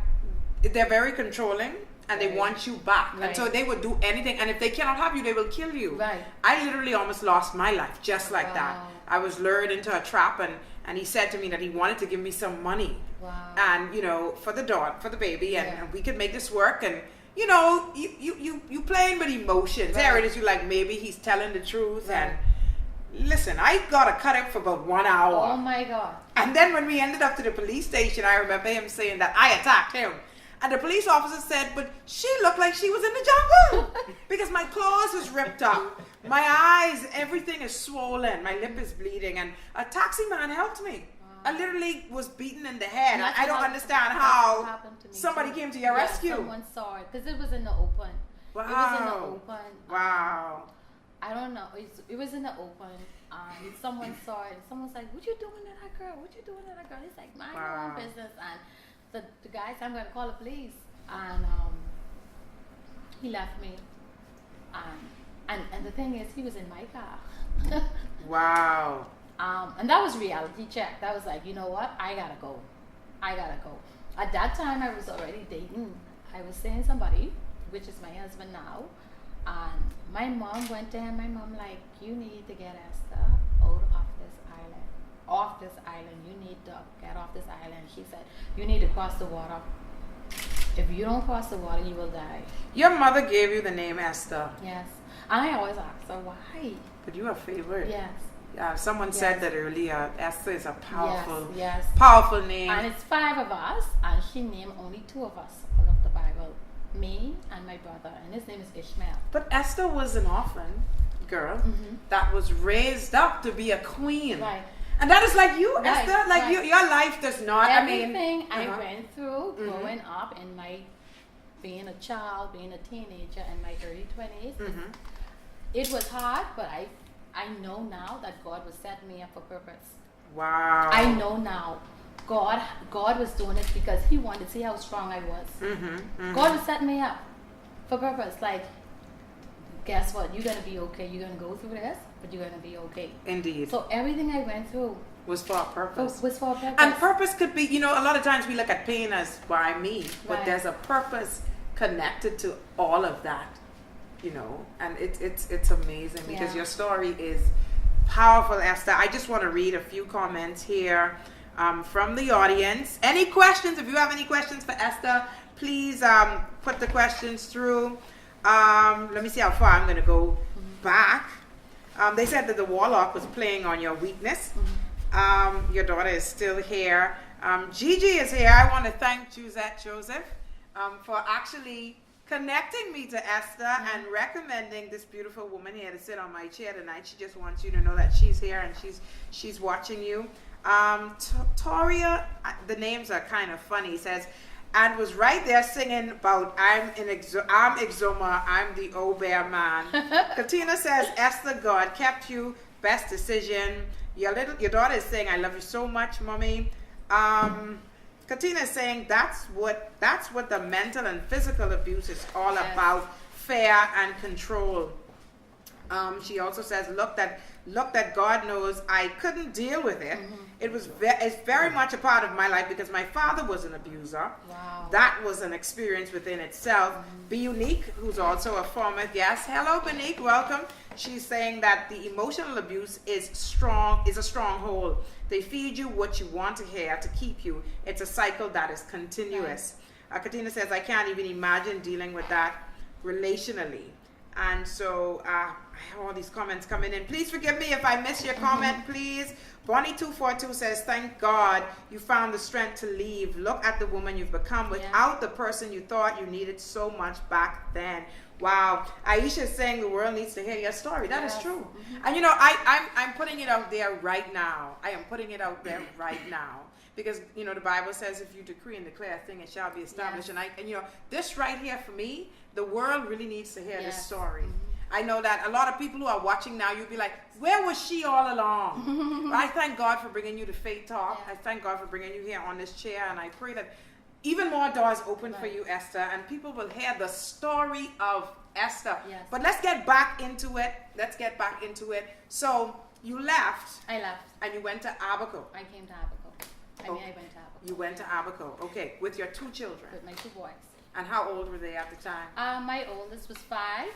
Speaker 1: they're very controlling. And they want you back.
Speaker 2: Right.
Speaker 1: And so they would do anything. And if they cannot have you, they will kill you.
Speaker 2: Right.
Speaker 1: I literally almost lost my life just like that. I was lured into a trap, and he said to me that he wanted to give me some money.
Speaker 2: Wow.
Speaker 1: And, for the baby, and we could make this work. And, you playing with emotions. There it is. You like, maybe he's telling the truth.
Speaker 2: Right.
Speaker 1: And listen, I got to cut it for about 1 hour.
Speaker 2: Oh my God.
Speaker 1: And then when we ended up to the police station, I remember him saying that I attacked him. And the police officer said, but she looked like she was in the jungle because my clothes was ripped up. My eyes, everything is swollen. My lip is bleeding. And a taxi man helped me. I literally was beaten in the head. I don't understand how somebody came to your rescue.
Speaker 2: Someone saw it because it was in the open.
Speaker 1: Wow.
Speaker 2: It was in the open.
Speaker 1: Wow.
Speaker 2: I don't know. It was in the open. Someone saw it. Someone's like, what you doing to that girl? What you doing to that girl? He's like, mind your own business. And the guy said, I'm going to call the police. And he left me. And the thing is, he was in my car.
Speaker 1: Wow.
Speaker 2: And that was reality check. That was like, you know what? I got to go. At that time, I was already dating. I was seeing somebody, which is my husband now. And my mom went to him. My mom like, you need to get Esther out of this island. Off this island. You need to get off this island. She said, you need to cross the water. If you don't cross the water, you will die.
Speaker 1: Your mother gave you the name Esther.
Speaker 2: Yes. And I always asked her, why?
Speaker 1: But you are favorite.
Speaker 2: Yes.
Speaker 1: Someone said that earlier. Esther is a powerful, powerful name.
Speaker 2: And it's 5 of us, and she named only 2 of us out of the Bible. Me and my brother, and his name is Ishmael.
Speaker 1: But Esther was an orphan girl that was raised up to be a queen.
Speaker 2: Right.
Speaker 1: And that is like you,
Speaker 2: Right,
Speaker 1: Esther. Like your life does not.
Speaker 2: Everything I went through growing up in my being a child, being a teenager in my early 20s, it was hard, but I know now that God was setting me up for purpose.
Speaker 1: Wow.
Speaker 2: I know now. God was doing it because He wanted to see how strong I was. God was setting me up for purpose. Like, guess what? You're going to be okay. You're going to go through this, but you're going to be okay.
Speaker 1: Indeed.
Speaker 2: So everything I went through
Speaker 1: was for a purpose.
Speaker 2: Was for a purpose.
Speaker 1: And purpose could be, a lot of times we look at pain as why me, but there's a purpose connected to all of that, and it's amazing because your story is powerful, Esther. I just want to read a few comments here. from the audience. Any questions? If you have any questions for Esther, please put the questions through. Let me see how far I'm going to go back. They said that the warlock was playing on your weakness. Your daughter is still here. Gigi is here. I want to thank Josette Joseph for actually connecting me to Esther and recommending this beautiful woman here to sit on my chair tonight. She just wants you to know that she's here and she's watching you. Toria, the names are kind of funny, says, and was right there singing about I'm Exuma, I'm the old bear man. Katina says, Esther, God kept you, best decision. Your daughter is saying, I love you so much, mommy. Katina is saying that's what the mental and physical abuse is all about, fear and control. She also says, look that God knows I couldn't deal with it. It's very much a part of my life because my father was an abuser.
Speaker 2: Wow.
Speaker 1: That was an experience within itself. Be Unique, who's also a former guest. Hello, Benique, welcome. She's saying that the emotional abuse is a stronghold. They feed you what you want to hear to keep you. It's a cycle that is continuous. Katina says, I can't even imagine dealing with that relationally. And so I have all these comments coming in. Please forgive me if I miss your comment, please. Bonnie242 says, thank God you found the strength to leave. Look at the woman you've become without the person you thought you needed so much back then. Wow. Aisha is saying the world needs to hear your story. That is true. And I'm putting it out there right now. I am putting it out there right now. Because, the Bible says if you decree and declare a thing, it shall be established. And this right here for me, the world really needs to hear this story. I know that a lot of people who are watching now, you'll be like, where was she all along? I thank God for bringing you to Faith Talk. I thank God for bringing you here on this chair. And I pray that even more doors open for you, Esther, and people will hear the story of Esther. But let's get back into it. So you left.
Speaker 2: I left.
Speaker 1: And you went to Abaco.
Speaker 2: I came to Abaco. I went to Abaco.
Speaker 1: You went to Abaco. Okay. With your 2 children.
Speaker 2: With my 2 boys.
Speaker 1: And how old were they at the time?
Speaker 2: My oldest was 5,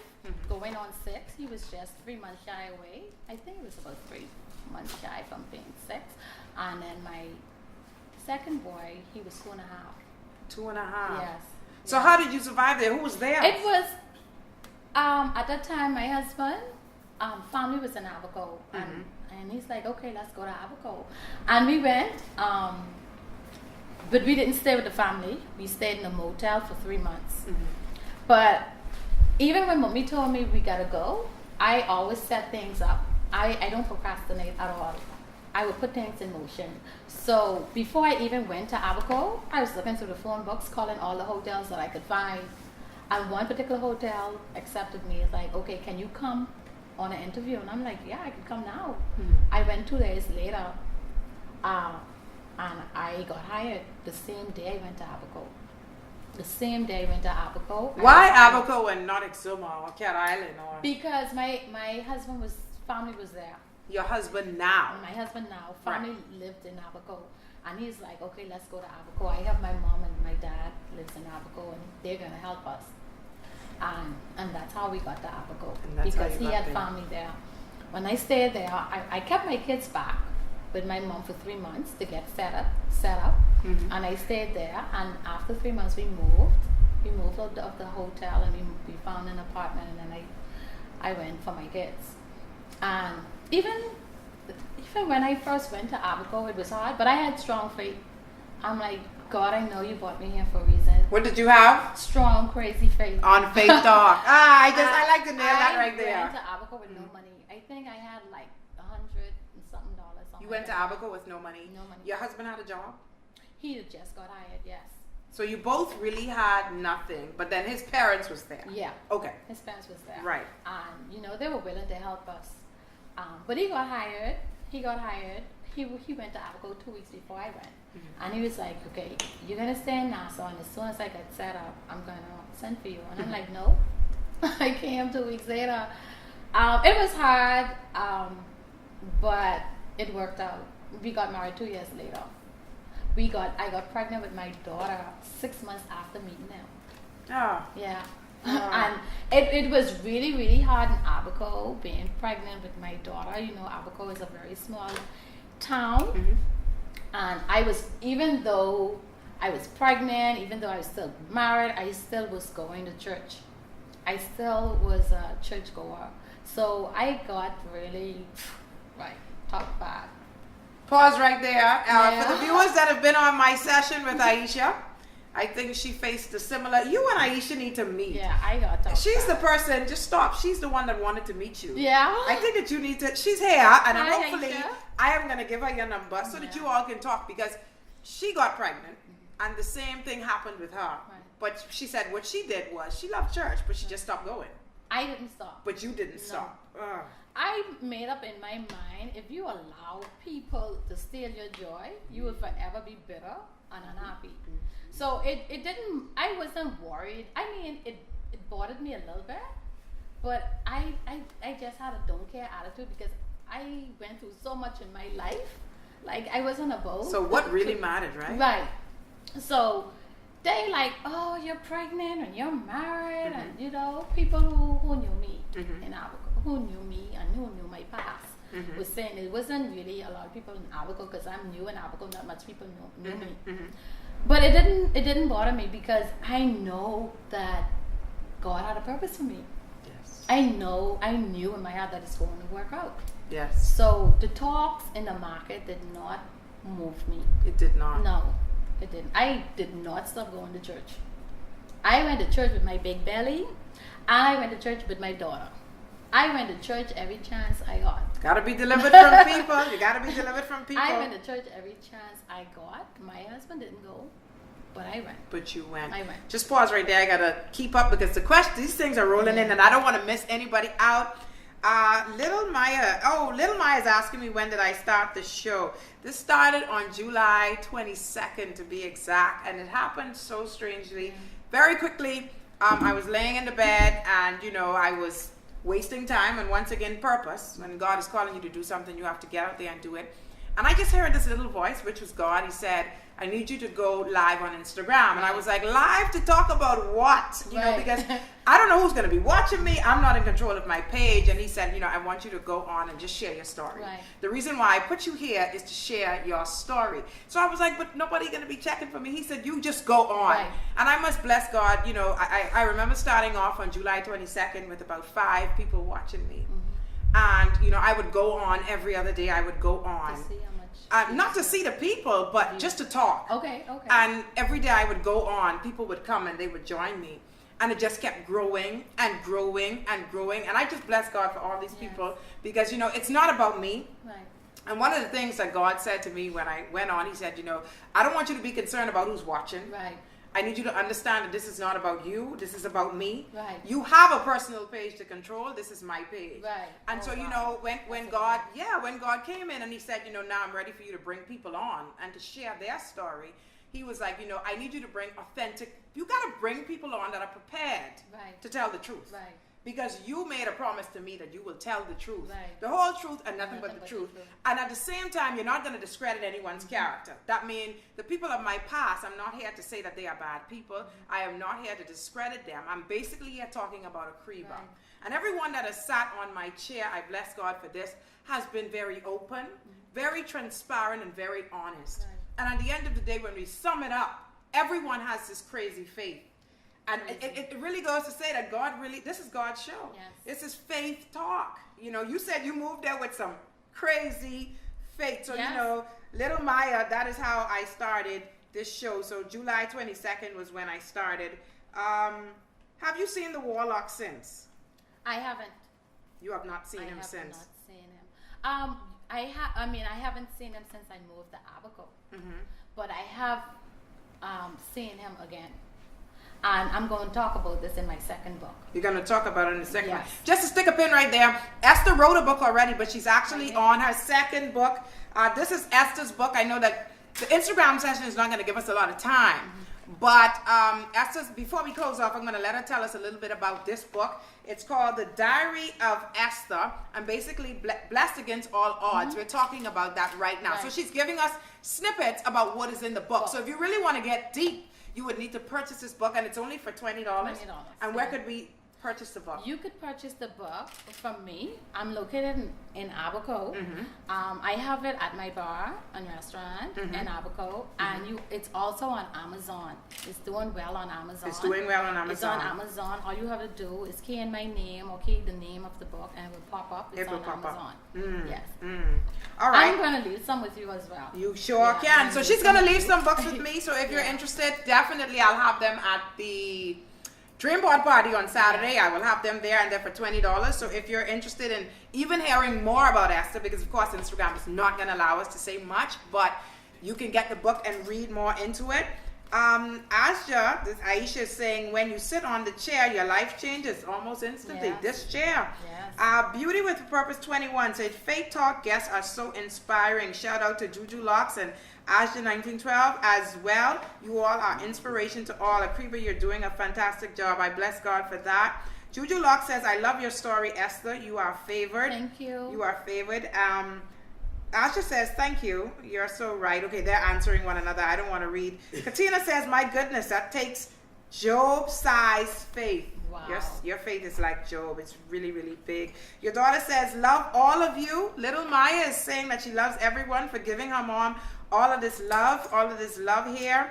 Speaker 2: going on 6. He was just 3 months shy away. I think it was about 3 months shy from being 6. And then my second boy, he was 2.5. 2.5.
Speaker 1: Yes. So how did you survive there? Who was there?
Speaker 2: It was at that time my husband family was in Abaco, and he's like, okay, let's go to Abaco, and we went. But we didn't stay with the family. We stayed in a motel for 3 months. But even when mommy told me we gotta go, I always set things up. I don't procrastinate at all. I would put things in motion. So before I even went to Abaco, I was looking through the phone books, calling all the hotels that I could find. And one particular hotel accepted me. It's like, okay, can you come on an interview? And I'm like, yeah, I can come now. I went 2 days later. And I got hired the same day I went to Abaco.
Speaker 1: Why Abaco and not Exuma or Cat Island?
Speaker 2: Because my husband's family was there.
Speaker 1: Your husband now?
Speaker 2: My husband now. Family lived in Abaco. And he's like, okay, let's go to Abaco. I have my mom and my dad lives in Abaco, and they're going to help us. And that's how we got to Abaco. Because he had family there. When I stayed there, I kept my kids back with my mom for 3 months to get set up. And I stayed there, and after 3 months we moved out of the hotel, and we found an apartment, and then I went for my kids. And even when I first went to Abaco, it was hard, but I had strong faith. I'm like, God, I know you brought me here for a reason.
Speaker 1: What did you have?
Speaker 2: Strong, crazy faith.
Speaker 1: On Faith Talk. I like to nail that right there.
Speaker 2: I went to Abaco with no money. I think I had like $100 and something.
Speaker 1: You went to Abaco with no money?
Speaker 2: No money.
Speaker 1: Your husband had a job?
Speaker 2: He had just got hired, yes.
Speaker 1: So you both really had nothing, but then his parents was there?
Speaker 2: Yeah.
Speaker 1: Okay.
Speaker 2: His parents was there.
Speaker 1: Right.
Speaker 2: And, they were willing to help us. But he got hired. He went to Abaco 2 weeks before I went. And he was like, okay, you're going to stay in Nassau, and as soon as I get set up, I'm going to send for you. And I'm like, no. I came 2 weeks later. It was hard, but it worked out. We got married 2 years later. I got pregnant with my daughter 6 months after meeting him. Oh. Yeah. Oh. And it was really, really hard in Abaco, being pregnant with my daughter. Abaco is a very small town. And even though I was pregnant, even though I was still married, I still was going to church. I still was a churchgoer. So I got really, talk bad.
Speaker 1: Pause right there. For the viewers that have been on my session with Aisha, I think she faced a similar. You and Aisha need to meet.
Speaker 2: Yeah, I got talk
Speaker 1: She's
Speaker 2: bad.
Speaker 1: the person. Just stop. She's the one that wanted to meet you.
Speaker 2: Yeah.
Speaker 1: I think that you need to. She's here, and
Speaker 2: Hi,
Speaker 1: hopefully,
Speaker 2: Aisha.
Speaker 1: I am gonna give her your number so that you all can talk, because she got pregnant, and the same thing happened with her.
Speaker 2: Right.
Speaker 1: But she said what she did was she loved church, but she just stopped going.
Speaker 2: I didn't stop.
Speaker 1: But you didn't stop. Ugh.
Speaker 2: I made up in my mind, if you allow people to steal your joy, you will forever be bitter and unhappy. So it didn't, I wasn't worried. I mean, it bothered me a little bit, but I just had a don't care attitude, because I went through so much in my life. Like, I was on a boat.
Speaker 1: So what really mattered, right?
Speaker 2: Right. So they like, oh, you're pregnant and you're married, and people who knew me in Abaco, who knew me and who knew my past, was saying it wasn't really a lot of people in Abaco, because I'm new in Abaco, not much people knew me. But it didn't bother me, because I know that God had a purpose for me.
Speaker 1: Yes.
Speaker 2: I knew in my heart that it's going to work out.
Speaker 1: Yes.
Speaker 2: So the talks in the market did not move me.
Speaker 1: It did not.
Speaker 2: No, it didn't. I did not stop going to church. I went to church with my big belly. I went to church with my daughter. I went to church every chance I got.
Speaker 1: Gotta be delivered from people. You gotta be delivered from people.
Speaker 2: I went to church every chance I got. My husband didn't go, but I went.
Speaker 1: But you went.
Speaker 2: I went.
Speaker 1: Just pause right there. I gotta keep up, because these things are rolling in, and I don't want to miss anybody out. Little Maya's asking me, when did I start the show? This started on July 22nd, to be exact, and it happened so strangely. Very quickly, I was laying in the bed, and I was wasting time, and once again, purpose. When God is calling you to do something, you have to get out there and do it. And I just heard this little voice, which was God. He said, I need you to go live on Instagram. And I was like, live to talk about what? Because I don't know who's going to be watching me. I'm not in control of my page. And he said, I want you to go on and just share your story. Right. The reason why I put you here is to share your story. So I was like, but nobody going to be checking for me. He said, you just go on. Right. And I must bless God. I remember starting off on July 22nd with about 5 people watching me. And, I would go on every other day. I would go on.
Speaker 2: To see how much.
Speaker 1: Not to see the people, but just to talk.
Speaker 2: Okay.
Speaker 1: And every day I would go on. People would come and they would join me. And it just kept growing and growing and growing. And I just bless God for all these people, because, it's not about me.
Speaker 2: Right.
Speaker 1: And one of the things that God said to me when I went on, he said, I don't want you to be concerned about who's watching.
Speaker 2: Right.
Speaker 1: I need you to understand that this is not about you. This is about me.
Speaker 2: Right.
Speaker 1: You have a personal page to control. This is my page.
Speaker 2: Right.
Speaker 1: And when God came in and he said, now I'm ready for you to bring people on and to share their story. He was like, I need you to bring authentic. You got to bring people on that are prepared to tell the truth.
Speaker 2: Right.
Speaker 1: Because you made a promise to me that you will tell the truth.
Speaker 2: Right.
Speaker 1: The whole truth and nothing but the truth. And at the same time, you're not going to discredit anyone's character. That means the people of my past, I'm not here to say that they are bad people. I am not here to discredit them. I'm basically here talking about a Kriba. Right. And everyone that has sat on my chair, I bless God for this, has been very open, very transparent, and very honest. Right. And at the end of the day, when we sum it up, everyone has this crazy faith. And it really goes to say that this is God's show.
Speaker 2: Yes.
Speaker 1: This is faith talk. You said you moved there with some crazy faith. So, Little Maya, that is how I started this show. So July 22nd was when I started. Have you seen the Warlock since?
Speaker 2: I haven't.
Speaker 1: You have not seen him since?
Speaker 2: I have not seen him. I haven't seen him since I moved to Abaco. But I have seen him again. And I'm going to talk about this in my second book.
Speaker 1: You're going to talk about it in the second
Speaker 2: yes.
Speaker 1: one. Just to stick a pin right there, Esther wrote a book already, but she's actually on her second book. This is Esther's book. I know that the Instagram session is not going to give us a lot of time. But Esther's, before we close off, I'm going to let her tell us a little bit about this book. It's called The Diary of Esther, and basically blessed against all odds. We're talking about that right now. Right. So she's giving us snippets about what is in the book. So if you really want to get deep, you would need to purchase this book, and it's only for $20. And where could we purchase the book?
Speaker 2: You could purchase the book from me. I'm located in Abaco. I have it at my bar and restaurant in Abaco, and it's also on Amazon. It's doing well on Amazon.
Speaker 1: It's doing well on Amazon.
Speaker 2: It's on Amazon. All you have to do is key in my name or key the name of the book, and it will pop up. It's on Amazon. Yes.
Speaker 1: All right.
Speaker 2: I'm going to leave some with you as well.
Speaker 1: You sure can. So she's going to leave some books with me. So if you're interested, definitely I'll have them at the Dreamboard party on Saturday. I will have them there, and they're for $20. So if you're interested in even hearing more about Esther, because of course Instagram is not going to allow us to say much, but you can get the book and read more into it. Aisha is saying, when you sit on the chair, your life changes almost instantly.
Speaker 2: Yes.
Speaker 1: This chair.
Speaker 2: Yes.
Speaker 1: Beauty with Purpose 21 said, Faith Talk guests are so inspiring. Shout out to Juju Locks and Asha 1912 as well. You all are inspiration to all. Akriba, you're doing a fantastic job. I bless God for that. Juju Locke says, I love your story, Esther. You are favored.
Speaker 2: Thank you.
Speaker 1: You are favored. Asha says, thank you. You're so right. Okay, they're answering one another. I don't want to read. Katina says, my goodness, that takes Job-sized faith.
Speaker 2: Wow.
Speaker 1: Your faith is like Job. It's really, really big. Your daughter says, love all of you. Little Maya is saying that she loves everyone for giving her mom all of this love here.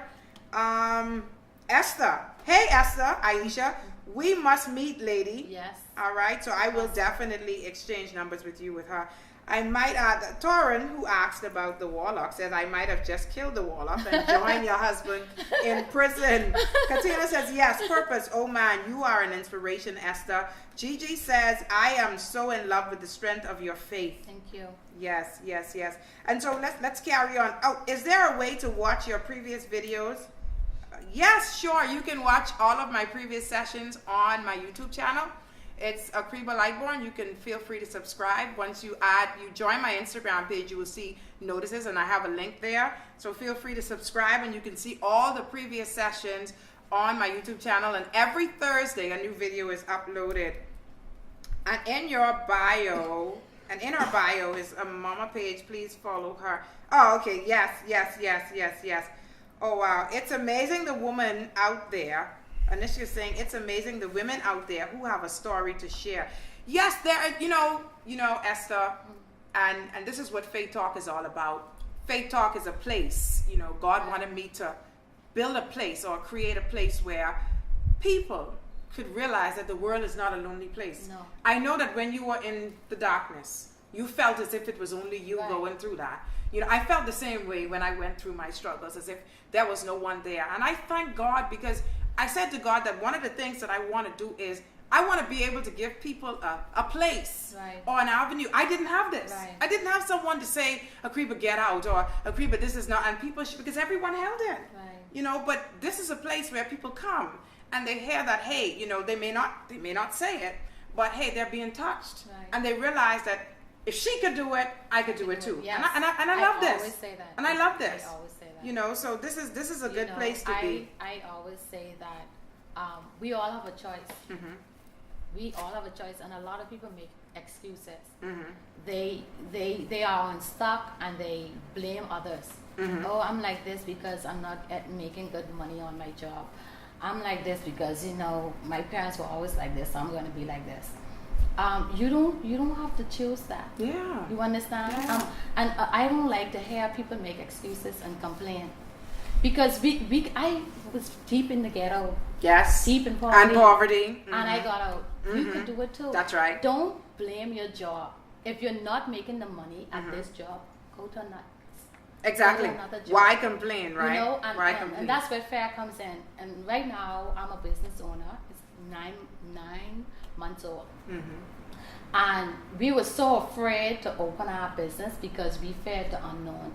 Speaker 1: Esther. Hey, Esther, Aisha. We must meet, lady.
Speaker 2: Yes.
Speaker 1: All right. So I will definitely exchange numbers with you with her. I might add, Torin, who asked about the warlock, said I might have just killed the warlock and joined your husband in prison. Katina says, yes, purpose. Oh man, you are an inspiration, Esther. Gigi says, I am so in love with the strength of your faith.
Speaker 2: Thank you.
Speaker 1: Yes. And so let's carry on. Oh, is there a way to watch your previous videos? Yes, sure. You can watch all of my previous sessions on my YouTube channel. It's Akriba Lightborn. You can feel free to subscribe. Once you join my Instagram page, you will see notices, and I have a link there. So feel free to subscribe, and you can see all the previous sessions on my YouTube channel. And every Thursday, a new video is uploaded. And in your bio, in her bio is a mama page. Please follow her. Oh, okay. Yes. Oh, wow. It's amazing the woman out there. Anisha is saying, it's amazing the women out there who have a story to share. Yes, there are, you know, Esther, and this is what Faith Talk is all about. Faith Talk is a place, you know, God wanted me to build a place or create a place where people could realize that the world is not a lonely place.
Speaker 2: No.
Speaker 1: I know that when you were in the darkness, you felt as if it was only you going through that. You know, I felt the same way when I went through my struggles, as if there was no one there. And I thank God, because I said to God that one of the things that I want to do is I want to be able to give people a place or an avenue. I didn't have this. I didn't have someone to say, Akriba, get out, or Akriba, this is not, and people because everyone held it. You know, but this is a place where people come and they hear that, hey, you know, they may not say it, but hey, they're being touched. And they realize that if she could do it, I could do it too.
Speaker 2: Yes.
Speaker 1: And I love this.
Speaker 2: I always say that.
Speaker 1: And I love this.
Speaker 2: I always say that.
Speaker 1: You know, so this is a good place to be.
Speaker 2: I always say that we all have a choice. We all have a choice, and a lot of people make excuses. They are unstuck and they blame others. Oh, I'm like this because I'm not making good money on my job. I'm like this because, you know, my parents were always like this, so I'm going to be like this. You don't have to choose that.
Speaker 1: Yeah.
Speaker 2: You understand?
Speaker 1: Yeah.
Speaker 2: And I don't like to hear people make excuses and complain, because I was deep in the ghetto.
Speaker 1: Yes.
Speaker 2: Deep in poverty. And I got out. You could do it too.
Speaker 1: That's right.
Speaker 2: Don't blame your job. If you're not making the money at this job, go to another.
Speaker 1: Exactly. Why complain, right?
Speaker 2: You know,
Speaker 1: Why complain?
Speaker 2: And that's where fair comes in. And right now, I'm a business owner. It's nine months old. And we were so afraid to open our business because we feared the unknown.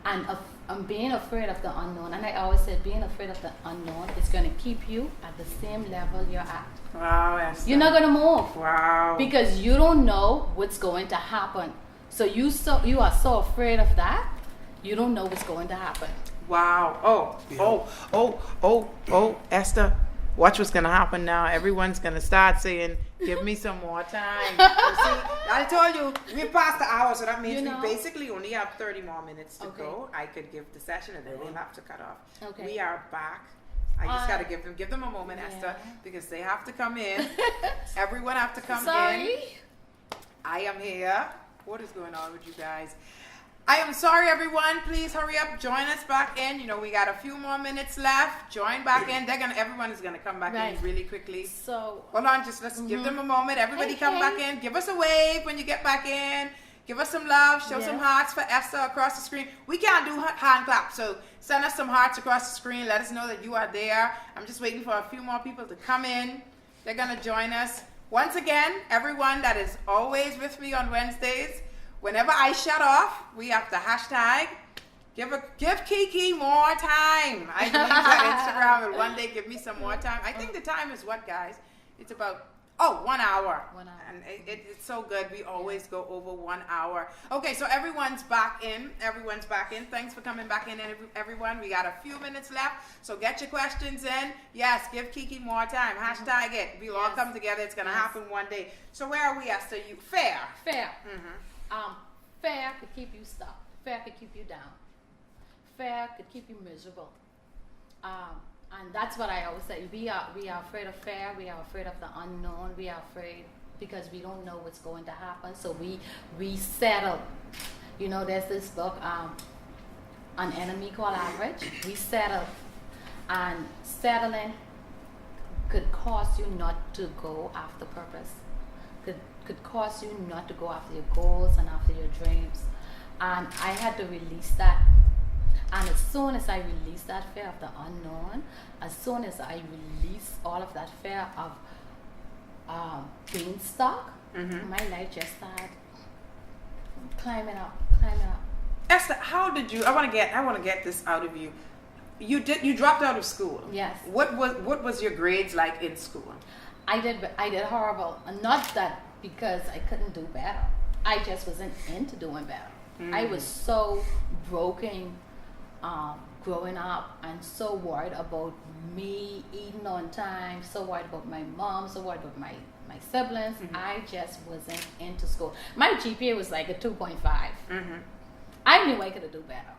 Speaker 2: And being afraid of the unknown, and I always said being afraid of the unknown is going to keep you at the same level you're at.
Speaker 1: Wow, Esther.
Speaker 2: You're not going to move.
Speaker 1: Wow.
Speaker 2: Because you don't know what's going to happen. So you are so afraid of that, you don't know what's going to happen.
Speaker 1: Wow. Oh, Esther. Watch what's going to happen now. Everyone's going to start saying, give me some more time. You see, I told you, we passed the hour, so that means we basically only have 30 more minutes to go. I could give the session and then we'll have to cut off.
Speaker 2: Okay.
Speaker 1: We are back. I just got to give them a moment, Esther, because they have to come in. Everyone have to come in. I am here. What is going on with you guys? I am sorry, everyone. Please hurry up. Join us back in. You know, we got a few more minutes left. Join back in. Everyone is gonna come back in really quickly. So hold on, let's give them a moment. Everybody come back in. Give us a wave when you get back in. Give us some love. Show some hearts for Esther across the screen. We can't do hand claps, so send us some hearts across the screen. Let us know that you are there. I'm just waiting for a few more people to come in. They're gonna join us. Once again, everyone that is always with me on Wednesdays, whenever I shut off, we have to hashtag give Kiki more time. I believe that Instagram will one day give me some more time. I think the time is what, guys? It's about 1 hour. 1 hour. And it's so good. We always go over 1 hour. Okay, so everyone's back in. Everyone's back in. Thanks for coming back in, everyone. We got a few minutes left, so get your questions in. Yes, give Kiki more time. Hashtag it. We'll all come together. It's going to happen one day. So where are we, Esther? Fair.
Speaker 2: Fair could keep you stuck. Fair could keep you down. Fair could keep you miserable. And that's what I always say. We are afraid of fair. We are afraid of the unknown. We are afraid because we don't know what's going to happen. So we settle. You know, there's this book, An Enemy Called Average. We settle. And settling could cause you not to go after purpose. Could cause you not to go after your goals and after your dreams. And I had to release that. And as soon as I release that fear of the unknown, as soon as I release all of that fear of being stuck, my life just started climbing up.
Speaker 1: Esther, how did you? I want to get this out of you. You dropped out of school.
Speaker 2: Yes.
Speaker 1: What was your grades like in school?
Speaker 2: I did horrible, and not that because I couldn't do better. I just wasn't into doing better. I was so broken growing up and so worried about me eating on time, so worried about my mom, so worried about my siblings. I just wasn't into school. My GPA was like a 2.5. I knew I could do better.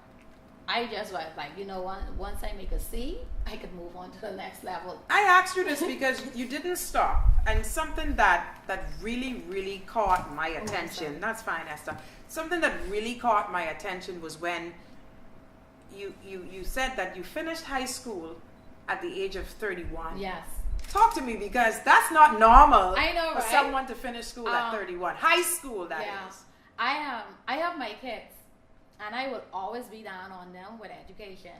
Speaker 2: I just was like, you know what, once I make a C, I could move on to the next level.
Speaker 1: I asked you this because you didn't stop. And something that really, really caught my attention, that's fine, Esther. Something that really caught my attention was when you said that you finished high school at the age of 31.
Speaker 2: Yes.
Speaker 1: Talk to me, because that's not normal.
Speaker 2: I know,
Speaker 1: for
Speaker 2: right?
Speaker 1: someone to finish school at 31. High school, that is.
Speaker 2: I have my kids. And I will always be down on them with education.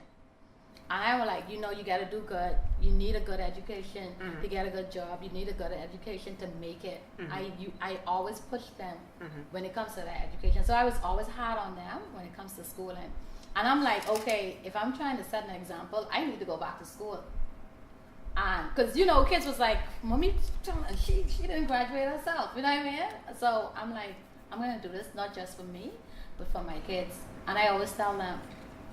Speaker 2: And I was like, you got to do good. You need a good education to get a good job. You need a good education to make it. I always push them when it comes to that education. So I was always hard on them when it comes to schooling. And I'm like, okay, if I'm trying to set an example, I need to go back to school. And because kids was like, mommy, she didn't graduate herself. You know what I mean? So I'm like, I'm gonna do this not just for me, but for my kids. And I always tell them,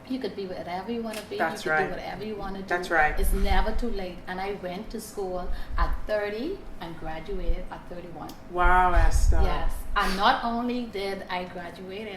Speaker 2: you could be whatever you want to be.
Speaker 1: That's
Speaker 2: you
Speaker 1: right.
Speaker 2: could do whatever you want to do.
Speaker 1: That's right.
Speaker 2: It's never too late. And I went to school at 30 and graduated at 31.
Speaker 1: Wow, Esther.
Speaker 2: Yes. And not only did I graduate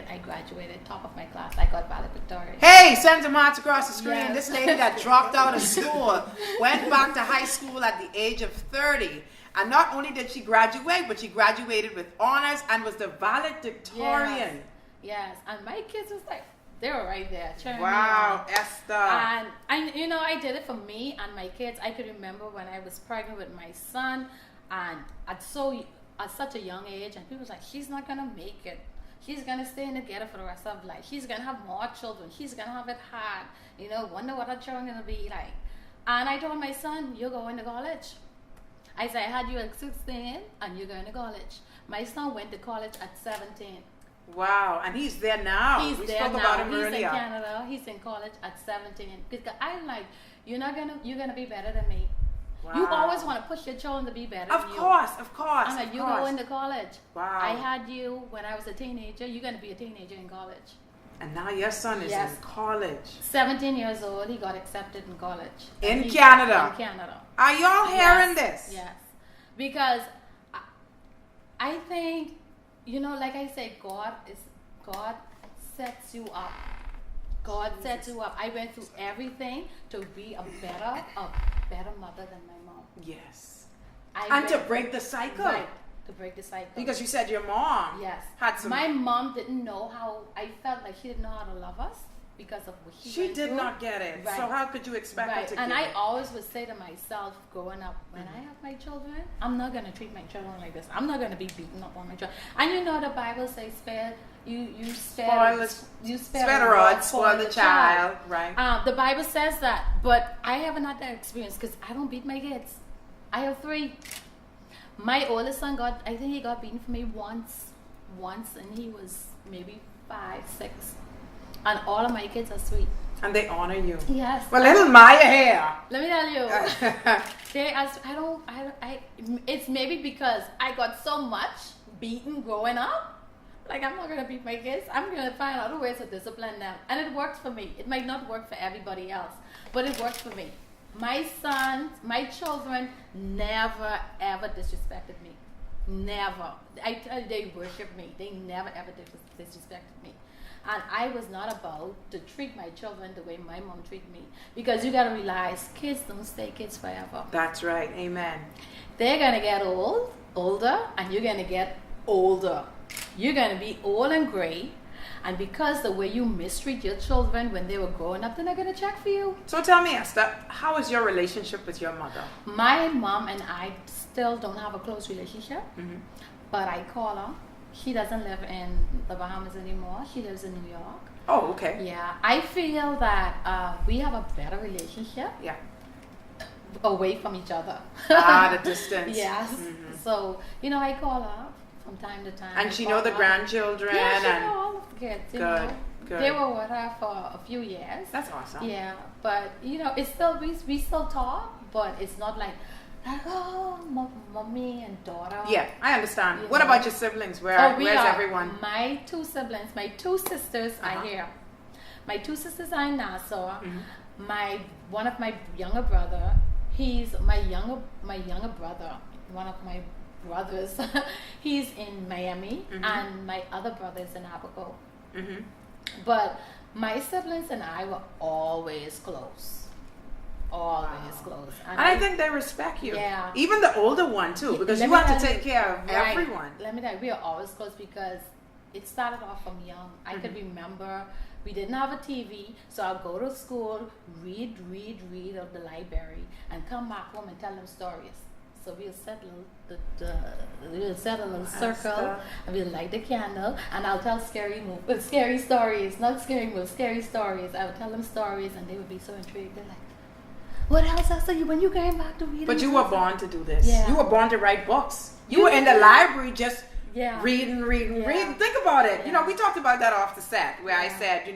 Speaker 2: top of my class. I got valedictorian.
Speaker 1: Hey, send some hearts across the screen.
Speaker 2: Yes.
Speaker 1: This lady that dropped out of school went back to high school at the age of 30. And not only did she graduate, but she graduated with honors and was the valedictorian.
Speaker 2: Yes. And my kids was like, they were right there.
Speaker 1: Wow, Esther.
Speaker 2: And I did it for me and my kids. I could remember when I was pregnant with my son, and at such a young age, and people was like, she's not gonna make it. She's gonna stay in the ghetto for the rest of her life. She's gonna have more children. She's gonna have it hard. Wonder what her children gonna be like. And I told my son, you're going to college. I said, I had you at 16 and you're going to college. My son went to college at 17.
Speaker 1: Wow, and he's there now.
Speaker 2: He's
Speaker 1: we
Speaker 2: there
Speaker 1: spoke
Speaker 2: now.
Speaker 1: about him
Speaker 2: he's
Speaker 1: earlier.
Speaker 2: In Canada. He's in college at 17. Because I'm like, you're gonna be better than me. Wow. You always want to push your children to be better than you.
Speaker 1: Of course.
Speaker 2: I'm like, you go into college.
Speaker 1: Wow.
Speaker 2: I had you when I was a teenager. You're gonna be a teenager in college.
Speaker 1: And now your son is in college.
Speaker 2: 17 years old, he got accepted in college.
Speaker 1: In Canada.
Speaker 2: In Canada.
Speaker 1: Are y'all hearing this?
Speaker 2: Yes. Because I think, like I said, God sets you up God set you up. I went through everything to be a better mother than my mom.
Speaker 1: Yes. And to break the cycle.
Speaker 2: Right. To break the cycle.
Speaker 1: Because you said your mom had some...
Speaker 2: My mom didn't know how... I felt like she didn't know how to love us because of what she went
Speaker 1: did
Speaker 2: through.
Speaker 1: not get it.
Speaker 2: Right.
Speaker 1: So how could you expect her to
Speaker 2: And
Speaker 1: get
Speaker 2: I
Speaker 1: it?
Speaker 2: always would say to myself growing up, when I have my children, I'm not going to treat my children like this. I'm not going to be beaten up on my children. And you know the Bible says, spare the rod, spoil the child.
Speaker 1: Right.
Speaker 2: The Bible says that, but I haven't had that experience because I don't beat my kids. I have 3. My oldest son I think he got beaten for me once, and he was maybe 5, 6. And all of my kids are sweet.
Speaker 1: And they honor you.
Speaker 2: Yes.
Speaker 1: Well, little Maya here.
Speaker 2: Let me tell you, it's maybe because I got so much beaten growing up. Like, I'm not going to beat my kids. I'm going to find other ways to discipline them. And it works for me. It might not work for everybody else, but it works for me. My sons, my children never, ever disrespected me. Never. I tell you, they worship me. They never, ever disrespected me. And I was not about to treat my children the way my mom treated me. Because you got to realize, kids don't stay kids forever.
Speaker 1: That's right. Amen.
Speaker 2: They're going to get older, and you're going to get older. You're going to be old and gray. And because the way you mistreat your children when they were growing up, they're not going to check for you.
Speaker 1: So tell me, Esther, how is your relationship with your mother?
Speaker 2: My mom and I still don't have a close relationship, but I call her. She doesn't live in the Bahamas anymore. She lives in New York.
Speaker 1: Oh, okay.
Speaker 2: Yeah. I feel that we have a better relationship.
Speaker 1: Yeah.
Speaker 2: Away from each other.
Speaker 1: The distance.
Speaker 2: Yes. So, I call her from time to time.
Speaker 1: And she know the grandchildren?
Speaker 2: Yeah, she know all of the kids.
Speaker 1: Good.
Speaker 2: They were with her for a few years.
Speaker 1: That's awesome.
Speaker 2: Yeah, but it's still we still talk, but it's not like oh, mommy and daughter.
Speaker 1: Yeah, I understand. What about your siblings? Where's everyone?
Speaker 2: My 2 siblings, my 2 sisters are here. My 2 sisters are in Nassau. One of my younger brother, he's my younger brother. One of my brothers, he's in Miami, and my other brother is in Abaco. But my siblings and I were always close. Always close.
Speaker 1: And I think they respect you.
Speaker 2: Yeah.
Speaker 1: Even the older one too, because you have to take care of everyone.
Speaker 2: Let me tell you, we are always close because it started off from young. I could remember we didn't have a TV, so I'll go to school, read of the library, and come back home and tell them stories. So we'll set a little circle, and we'll light the candle, and I'll tell scary stories, not scary movies, scary stories. I would tell them stories, and they would be so intrigued. They're like, "What else? When you came back to read?"
Speaker 1: But you were born to do this.
Speaker 2: Yeah.
Speaker 1: You were born to write books. You were in the library just reading.
Speaker 2: Yeah.
Speaker 1: Think about it.
Speaker 2: Yeah.
Speaker 1: We talked about that off the set, where I said,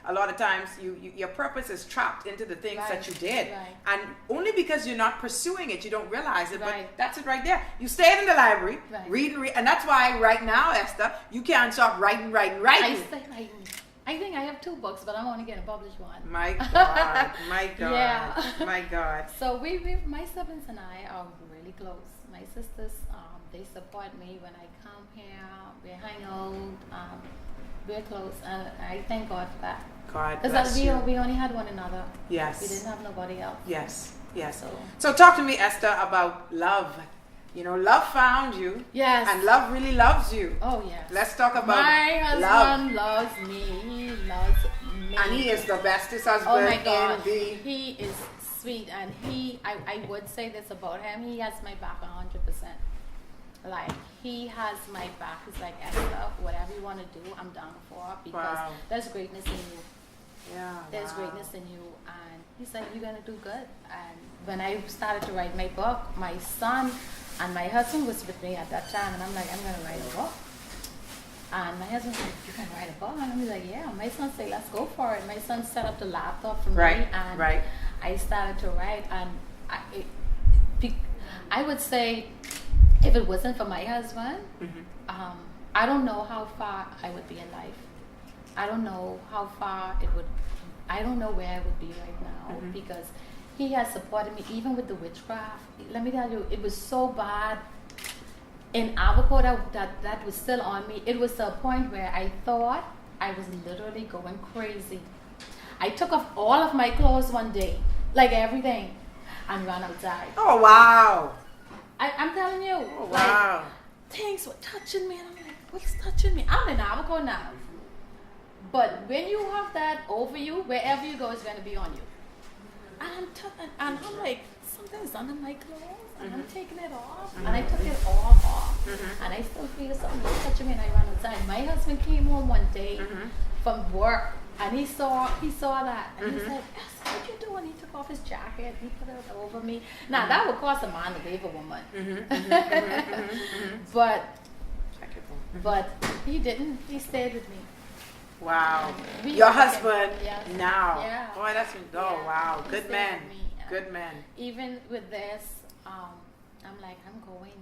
Speaker 1: a lot of times your purpose is trapped into the things that you did.
Speaker 2: Right.
Speaker 1: And only because you're not pursuing it, you don't realize it.
Speaker 2: Right.
Speaker 1: But that's it right there. You stayed in the library, reading. And that's why right now, Esther, you can't stop writing.
Speaker 2: I stay writing. I think I have 2 books, but I'm only going to publish 1.
Speaker 1: My God. My God.
Speaker 2: Yeah.
Speaker 1: My God.
Speaker 2: So my siblings and I are really close. My sisters, they support me when I come here. We hang out. We're close, and I thank God for that.
Speaker 1: God bless you.
Speaker 2: We only had one another.
Speaker 1: Yes.
Speaker 2: We didn't have nobody else.
Speaker 1: Yes. So talk to me, Esther, about love. Love found you.
Speaker 2: Yes.
Speaker 1: And love really loves you.
Speaker 2: Oh, yes.
Speaker 1: Let's talk about
Speaker 2: my husband loves me. He loves me.
Speaker 1: And he is the bestest husband
Speaker 2: oh my God.
Speaker 1: in the...
Speaker 2: He is sweet, and I would say this about him, he has my back 100%. Like, he has my back. He's like, Esther, whatever you want to do, I'm down for, because there's greatness in you.
Speaker 1: Yeah.
Speaker 2: There's greatness in you, and he's like, you're going to do good. And when I started to write my book, my son and my husband was with me at that time, and I'm like, I'm going to write a book. And my husband's like, you can write a book? And I'm like, yeah. My son said, let's go for it. My son set up the laptop for me, and I started to write. And I would say, if it wasn't for my husband, I don't know how far I would be in life. I don't know how far I don't know where I would be right now, because he has supported me even with the witchcraft. Let me tell you, it was so bad in Abaco that was still on me. It was to a point where I thought I was literally going crazy. I took off all of my clothes one day, like everything, and ran outside.
Speaker 1: Oh, wow.
Speaker 2: I'm telling you.
Speaker 1: Oh, wow.
Speaker 2: Like, things were touching me, and I'm like, what's touching me? I'm in Abaco now. But when you have that over you, wherever you go, it's going to be on you. And I'm like, something's under my clothes, and I'm taking it off, and I took it all off, and I still feel something touching me, and I ran outside. My husband came home one day from work, and he saw that, and he said, Esther, what you doing? He took off his jacket, he put it over me. Now, that would cost a man to leave a woman. But he didn't. He stayed with me.
Speaker 1: Wow.
Speaker 2: We
Speaker 1: Your
Speaker 2: working.
Speaker 1: husband
Speaker 2: Yes.
Speaker 1: now.
Speaker 2: Yeah.
Speaker 1: Boy, that's,
Speaker 2: Yeah.
Speaker 1: wow.
Speaker 2: He
Speaker 1: Good
Speaker 2: stayed
Speaker 1: man.
Speaker 2: with me.
Speaker 1: Good man.
Speaker 2: Even with this, I'm like, I'm going.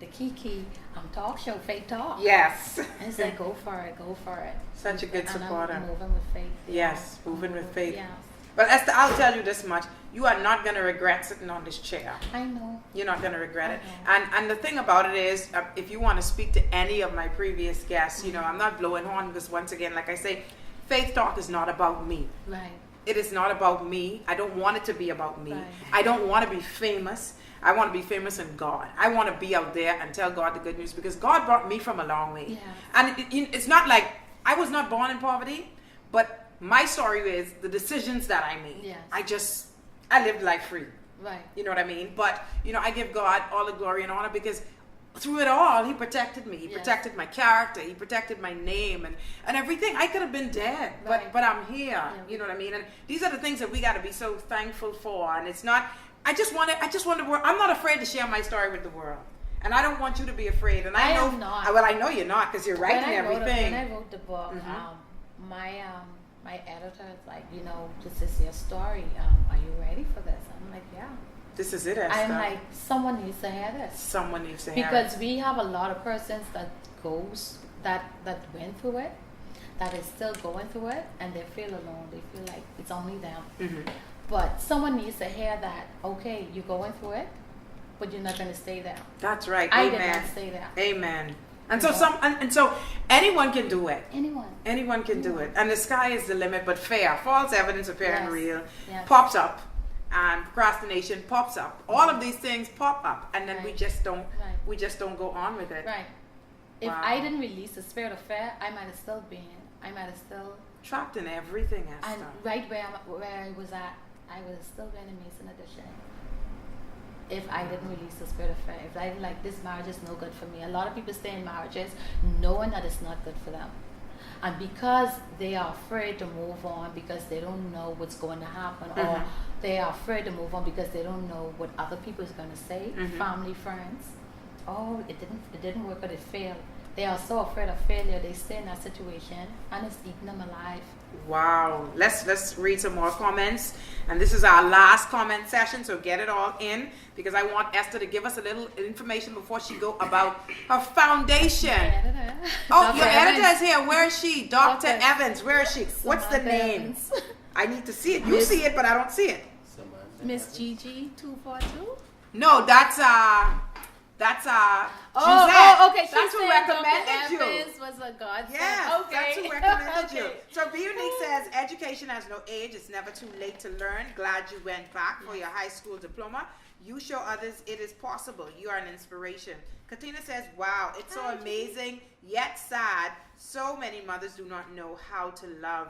Speaker 2: The Kiki, talk show, Faith Talk.
Speaker 1: Yes.
Speaker 2: And it's like, go for it, go for it.
Speaker 1: Such a good
Speaker 2: And
Speaker 1: supporter.
Speaker 2: I'm moving with faith.
Speaker 1: Yes, moving with faith.
Speaker 2: Yes.
Speaker 1: But Esther, I'll tell you this much. You are not going to regret sitting on this chair.
Speaker 2: I know.
Speaker 1: You're not going to regret it.
Speaker 2: Okay.
Speaker 1: And the thing about it is, if you want to speak to any of my previous guests, you know, I'm not blowing horn because once again, like I say, Faith Talk is not about me.
Speaker 2: Right.
Speaker 1: It is not about me. I don't want it to be about me.
Speaker 2: Right.
Speaker 1: I don't want to be famous. I want to be famous in God. I want to be out there and tell God the good news because God brought me from a long way.
Speaker 2: Yeah.
Speaker 1: And it's not like I was not born in poverty, but my story is the decisions that I made.
Speaker 2: Yes.
Speaker 1: I lived life free.
Speaker 2: Right.
Speaker 1: You know what I mean? But, you know, I give God all the glory and honor because through it all, he protected me. He
Speaker 2: Yes.
Speaker 1: protected my character. He protected my name and everything. I could have been dead,
Speaker 2: Right.
Speaker 1: but I'm here.
Speaker 2: Yeah.
Speaker 1: You know what I mean? And these are the things that we got to be so thankful for. And it's not, I just want to, I'm not afraid to share my story with the world. And I don't want you to be afraid. And I know,
Speaker 2: am not.
Speaker 1: well, I know you're not because you're writing
Speaker 2: when
Speaker 1: everything.
Speaker 2: When I wrote the book, my editor is like, you know, this is your story. Are you ready for this? I'm like, yeah.
Speaker 1: This is it, Esther.
Speaker 2: I'm like, someone needs to hear this.
Speaker 1: Someone needs to hear it.
Speaker 2: Because we have a lot of persons that went through it, that is still going through it, and they feel alone. They feel like it's only them. But someone needs to hear that, okay, you're going through it, but you're not going to stay there.
Speaker 1: That's right.
Speaker 2: I
Speaker 1: Amen.
Speaker 2: did not stay there.
Speaker 1: Amen. And so so anyone can do it. Anyone can do it. And the sky is the limit, but false evidence appearing
Speaker 2: Yes.
Speaker 1: real
Speaker 2: Yes.
Speaker 1: pops up. And procrastination pops up. All of these things pop up, and then we
Speaker 2: Right.
Speaker 1: just don't
Speaker 2: Right.
Speaker 1: we just don't go on with it.
Speaker 2: Right. If
Speaker 1: Wow.
Speaker 2: I didn't release the spirit of fear, I might have still
Speaker 1: Trapped in everything, Esther.
Speaker 2: and right where I was at, I would have still been in Mason Edition. If I didn't release the spirit of fear, if I didn't like, this marriage is no good for me. A lot of people stay in marriages knowing that it's not good for them. And because they are afraid to move on because they don't know what's going to happen, or they are afraid to move on because they don't know what other people is going to say, family, friends. Oh, it didn't work, or it failed. They are so afraid of failure, they stay in that situation, and it's eating them alive.
Speaker 1: Wow. Let's read some more comments. And this is our last comment session, so get it all in because I want Esther to give us a little information before she go about her foundation.
Speaker 2: Editor.
Speaker 1: Oh,
Speaker 2: Dr.
Speaker 1: your
Speaker 2: Evans.
Speaker 1: editor is here. Where is she? Dr.
Speaker 2: Dr.
Speaker 1: Evans. Where is she? What's the
Speaker 2: Samantha
Speaker 1: name?
Speaker 2: Evans.
Speaker 1: I need to see it. You see it, but I don't see it.
Speaker 2: Miss Gigi 242.
Speaker 1: No, that's Gisette.
Speaker 2: Okay. She
Speaker 1: That's who
Speaker 2: said
Speaker 1: recommended
Speaker 2: Dr.
Speaker 1: you.
Speaker 2: Evans was a godsend.
Speaker 1: Yes,
Speaker 2: Okay.
Speaker 1: that's who recommended you.
Speaker 2: Okay.
Speaker 1: So Unique says, education has no age. It's never too late to learn. Glad you went back for your high school diploma. You show others it is possible. You are an inspiration. Katina says, wow, it's so amazing, yet sad. So many mothers do not know how to love.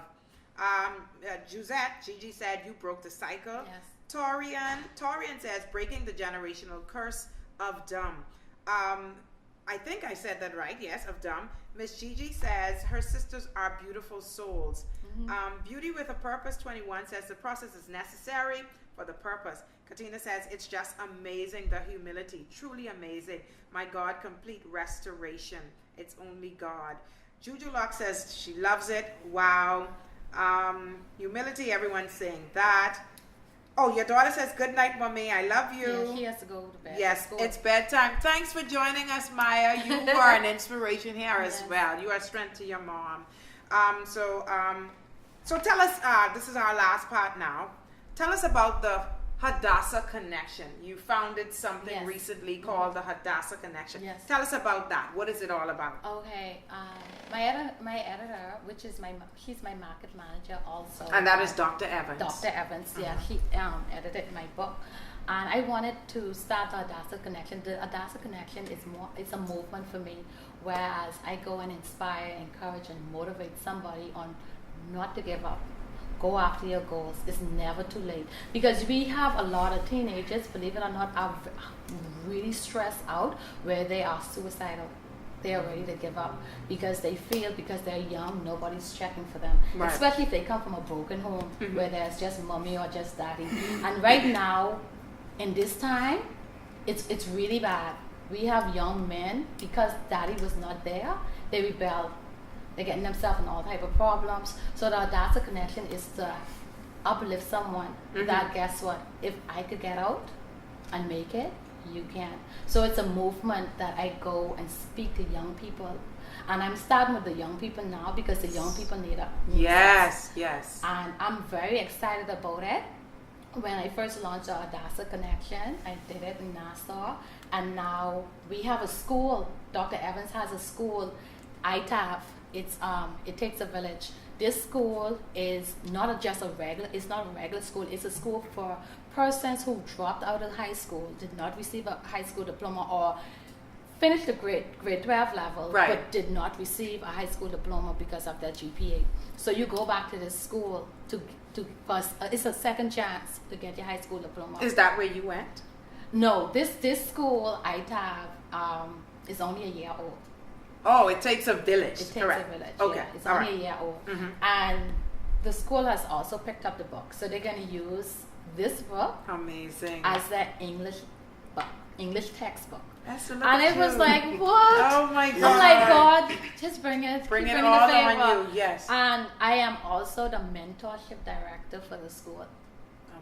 Speaker 1: Gigi said, you broke the cycle.
Speaker 2: Yes.
Speaker 1: Torian says, breaking the generational curse of dumb. I think I said that right. Yes, of dumb. Miss Gigi says her sisters are beautiful souls. Beauty with a Purpose 21 says the process is necessary for the purpose. Katina says it's just amazing, the humility, truly amazing. My God, complete restoration. It's only God. Juju Locke says she loves it. Wow. Humility, everyone's saying that. Oh, your daughter says, good night, Mommy. I love you.
Speaker 2: Yeah, she has to go to bed.
Speaker 1: Yes, it's bedtime. Thanks for joining us, Maya. You are an inspiration here as well. You are strength to your mom. So tell us, this is our last part now. Tell us about the Hadassah Connection. You founded something
Speaker 2: Yes.
Speaker 1: recently called the Hadassah Connection.
Speaker 2: Yes.
Speaker 1: Tell us about that. What is it all about?
Speaker 2: Okay, my editor, which is she's my market manager also.
Speaker 1: And that is Dr. Evans.
Speaker 2: Dr. Evans, yeah, he edited my book, and I wanted to start the Hadassah Connection. The Hadassah Connection it's a movement for me, whereas I go and inspire, encourage, and motivate somebody on not to give up. Go after your goals. It's never too late, because we have a lot of teenagers, believe it or not, are really stressed out where they are suicidal. They are ready to give up because they feel because they're young, nobody's checking for them.
Speaker 1: Right.
Speaker 2: Especially if they come from a broken home where there's just mommy or just daddy. And right now, in this time, it's really bad. We have young men, because daddy was not there, they rebel. They're getting themselves in all type of problems. So the Hadassah Connection is to uplift someone that, guess what, if I could get out and make it, you can. So it's a movement that I go and speak to young people. And I'm starting with the young people now because the young people need us.
Speaker 1: Yes.
Speaker 2: And I'm very excited about it. When I first launched the Hadassah Connection, I did it in Nassau. And now we have a school. Dr. Evans has a school, ITAF. It takes a village. This school is not just a regular school. It's a school for persons who dropped out of high school, did not receive a high school diploma, or finished the grade 12 level,
Speaker 1: right,
Speaker 2: but did not receive a high school diploma because of their GPA. So you go back to this school it's a second chance to get your high school diploma.
Speaker 1: Is that where you went?
Speaker 2: No, this school ITAB is only a year old.
Speaker 1: Oh, it takes a village.
Speaker 2: It takes
Speaker 1: Correct.
Speaker 2: a village.
Speaker 1: Okay.
Speaker 2: Yeah. It's
Speaker 1: All
Speaker 2: only
Speaker 1: right.
Speaker 2: a year old. And the school has also picked up the book. So they're going to use this book
Speaker 1: Amazing.
Speaker 2: as their English book, English textbook.
Speaker 1: Esther, look
Speaker 2: And
Speaker 1: at
Speaker 2: it was
Speaker 1: you.
Speaker 2: like, what?
Speaker 1: Oh my God.
Speaker 2: I'm like, God, just bring it.
Speaker 1: Bring
Speaker 2: keep
Speaker 1: it
Speaker 2: bringing
Speaker 1: all
Speaker 2: the favor.
Speaker 1: on you. Yes.
Speaker 2: And I am also the mentorship director for the school.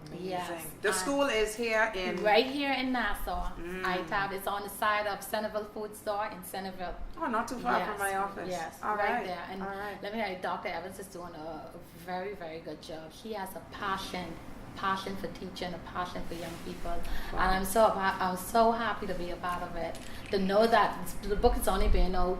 Speaker 1: Amazing.
Speaker 2: Yes.
Speaker 1: The school is here in...
Speaker 2: Right here in Nassau. ITAB is on the side of Centerville Food Store in Centerville.
Speaker 1: Oh, not too far
Speaker 2: Yes,
Speaker 1: from my office.
Speaker 2: Yes,
Speaker 1: All
Speaker 2: right
Speaker 1: right.
Speaker 2: there. And
Speaker 1: all right.
Speaker 2: let me tell you, Dr. Evans is doing a very, very good job. He has a passion for teaching, a passion for young people.
Speaker 1: Wow.
Speaker 2: And I'm so happy to be a part of it. To know that the book is only been out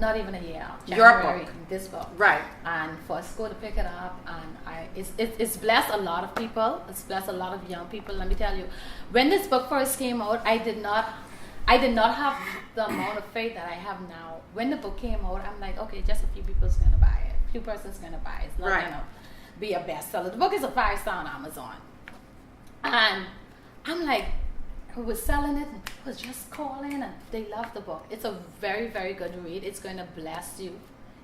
Speaker 2: not even a year.
Speaker 1: Your
Speaker 2: January,
Speaker 1: book.
Speaker 2: This book.
Speaker 1: Right.
Speaker 2: And for school to pick it up, and it's blessed a lot of people. It's blessed a lot of young people. Let me tell you, when this book first came out, I did not have the amount of faith that I have now. When the book came out, I'm like, okay, just a few people's gonna buy it. A few persons gonna buy it. It's not
Speaker 1: Right.
Speaker 2: gonna be a bestseller. The book is a 5-star on Amazon, and I'm like, who was selling it and was just calling, and they love the book. It's a very, very good read. It's going to bless you.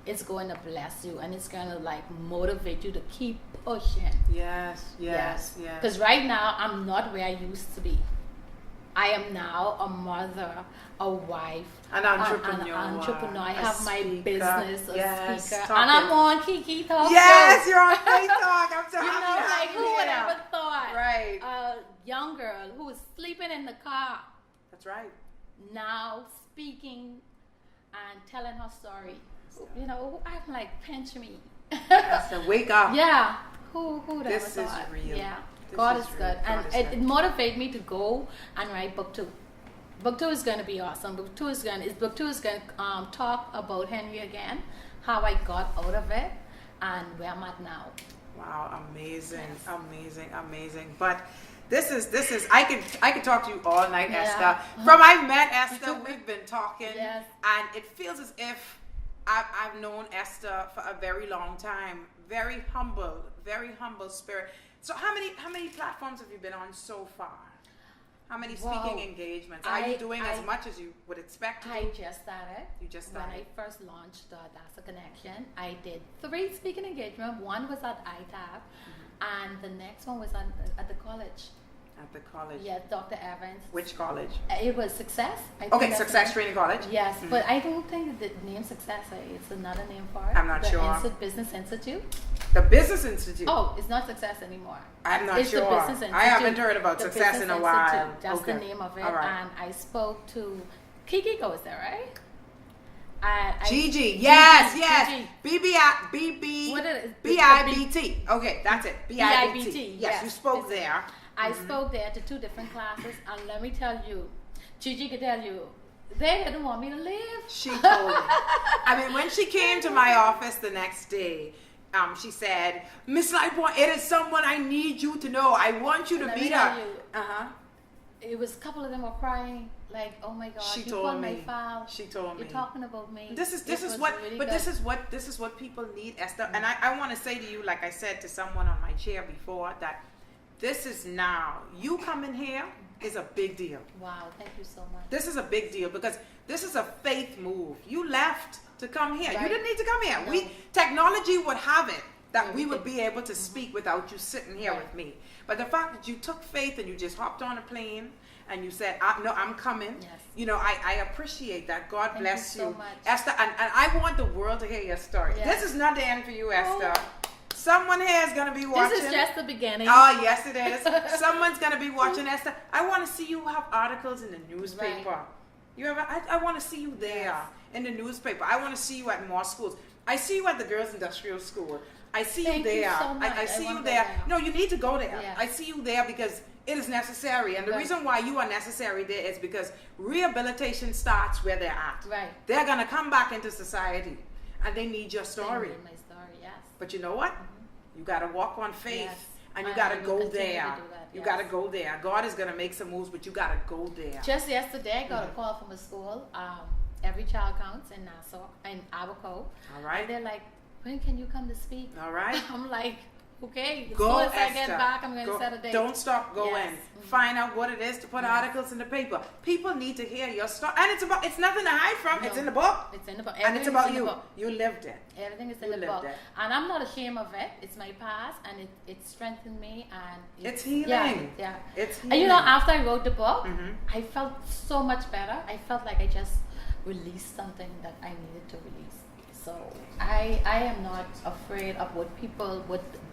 Speaker 2: It's going to bless you, and it's going to like motivate you to keep pushing.
Speaker 1: Yes.
Speaker 2: Because right now I'm not where I used to be. I am now a mother, a wife,
Speaker 1: An entrepreneur.
Speaker 2: An entrepreneur. I
Speaker 1: a
Speaker 2: have my
Speaker 1: speaker.
Speaker 2: business, a
Speaker 1: Yes,
Speaker 2: speaker,
Speaker 1: talking.
Speaker 2: and I'm on Kiki Talk.
Speaker 1: Yes,
Speaker 2: Show.
Speaker 1: you're on Play Talk. I'm so
Speaker 2: You know,
Speaker 1: happy to have
Speaker 2: like
Speaker 1: you
Speaker 2: who would
Speaker 1: here.
Speaker 2: ever thought?
Speaker 1: Right.
Speaker 2: A young girl who was sleeping in the car,
Speaker 1: That's right.
Speaker 2: now speaking and telling her story. You know, I'm like, pinch me.
Speaker 1: Esther, wake up.
Speaker 2: Yeah. Who would
Speaker 1: This
Speaker 2: ever
Speaker 1: is
Speaker 2: thought?
Speaker 1: real.
Speaker 2: Yeah.
Speaker 1: This
Speaker 2: God
Speaker 1: is
Speaker 2: is
Speaker 1: real.
Speaker 2: good.
Speaker 1: God
Speaker 2: And
Speaker 1: is
Speaker 2: it
Speaker 1: good.
Speaker 2: motivated me to go and write book 2. Book 2 is going to be awesome. Book 2 is going to talk about Henry again, how I got out of it, and where I'm at now.
Speaker 1: Wow, amazing,
Speaker 2: Yes.
Speaker 1: amazing. But this is I could talk to you all night,
Speaker 2: Yeah.
Speaker 1: Esther. From I met Esther, we've been talking,
Speaker 2: Yes.
Speaker 1: and it feels as if I've known Esther for a very long time. Very humble spirit. So how many platforms have you been on so far? How many speaking
Speaker 2: Wow.
Speaker 1: engagements? Are you doing as much as you would expect to
Speaker 2: I
Speaker 1: do?
Speaker 2: just started.
Speaker 1: You just
Speaker 2: When
Speaker 1: started.
Speaker 2: I first launched the Hadassah Connection, I did 3 speaking engagements. One was at ITAB, and the next one was at the college.
Speaker 1: At the college.
Speaker 2: Yes, Dr. Evans.
Speaker 1: Which college?
Speaker 2: It was Success. I think
Speaker 1: Okay,
Speaker 2: that's
Speaker 1: Success
Speaker 2: the-
Speaker 1: Training College.
Speaker 2: Yes, but I don't think the name Success, it's another name for it.
Speaker 1: I'm not sure.
Speaker 2: The Business Institute.
Speaker 1: The Business Institute.
Speaker 2: Oh, it's not Success anymore.
Speaker 1: I'm not
Speaker 2: It's
Speaker 1: sure.
Speaker 2: the Business Institute.
Speaker 1: I haven't heard about
Speaker 2: The
Speaker 1: Success
Speaker 2: Business
Speaker 1: in a while.
Speaker 2: Institute, that's
Speaker 1: Okay.
Speaker 2: the name of it.
Speaker 1: All right.
Speaker 2: And I spoke to Kiki goes there, right?
Speaker 1: Gigi, yes,
Speaker 2: Gigi.
Speaker 1: What is
Speaker 2: it?
Speaker 1: BIBT. Okay, that's it. BIBT. Yes,
Speaker 2: yes.
Speaker 1: you spoke there.
Speaker 2: I spoke there to 2 different classes, and let me tell you, Gigi could tell you, they didn't want me to leave.
Speaker 1: She told me. I mean, when she came to my office the next day, she said, Miss Lightbourne, it is someone I need you to know. I want you to meet her.
Speaker 2: It was a couple of them were crying, like, oh my God,
Speaker 1: she
Speaker 2: you
Speaker 1: told
Speaker 2: pulled
Speaker 1: me.
Speaker 2: my file.
Speaker 1: She told me.
Speaker 2: You're talking about me.
Speaker 1: This is what really but this is what people need, Esther. And I want to say to you, like I said to someone on my chair before, that this is now. You coming here is a big deal.
Speaker 2: Wow, thank you so much.
Speaker 1: This is a big deal because this is a faith move. You left to come here.
Speaker 2: Right.
Speaker 1: You didn't need to come here.
Speaker 2: No.
Speaker 1: Technology would have it that we would be able to speak without you sitting here with me. But the fact that you took faith and you just hopped on a plane and you said, no, I'm coming.
Speaker 2: Yes.
Speaker 1: You know, I appreciate that. God bless
Speaker 2: you so much.
Speaker 1: Esther. And I want the world to hear your story.
Speaker 2: Yes.
Speaker 1: This is not the end for you, Esther. Someone here is going to be watching.
Speaker 2: This is just the beginning.
Speaker 1: Oh, yes, it is. Someone's going to be watching, Esther. I want to see you have articles in the newspaper.
Speaker 2: Right.
Speaker 1: You ever? I want to see you there in the newspaper. I want to see you at more schools. I see you at the Girls Industrial School. I see you there.
Speaker 2: You so much.
Speaker 1: I see you there. No, you need to go there.
Speaker 2: Yeah.
Speaker 1: I see you there because it is necessary. And the reason why you are necessary there is because rehabilitation starts where they're at.
Speaker 2: Right.
Speaker 1: They're going to come back into society and they need your story.
Speaker 2: They need my story, yes.
Speaker 1: But you know what? You got to walk on faith.
Speaker 2: Yes.
Speaker 1: And you got to go there.
Speaker 2: You
Speaker 1: got to go there. God is going to make some moves, but you got to go there.
Speaker 2: Just yesterday, I got a call from a school. Every child counts in Nassau, in Abaco.
Speaker 1: All right.
Speaker 2: And they're like, when can you come to speak?
Speaker 1: All right.
Speaker 2: I'm like, okay. As
Speaker 1: Go,
Speaker 2: soon as I
Speaker 1: Esther.
Speaker 2: get back, I'm going to set a date.
Speaker 1: Don't stop going.
Speaker 2: Yes.
Speaker 1: Find out what it is to put articles in the paper. People need to hear your story. And it's nothing to hide from.
Speaker 2: No.
Speaker 1: It's in the book.
Speaker 2: It's in the book.
Speaker 1: And it's about you. You lived it.
Speaker 2: Everything is in the book. And I'm not ashamed of it. It's my past, and it strengthened me. And
Speaker 1: it's healing.
Speaker 2: Yeah.
Speaker 1: It's healing.
Speaker 2: And you know, after I wrote the book, I felt so much better. I felt like I just released something that I needed to release. So I am not afraid of what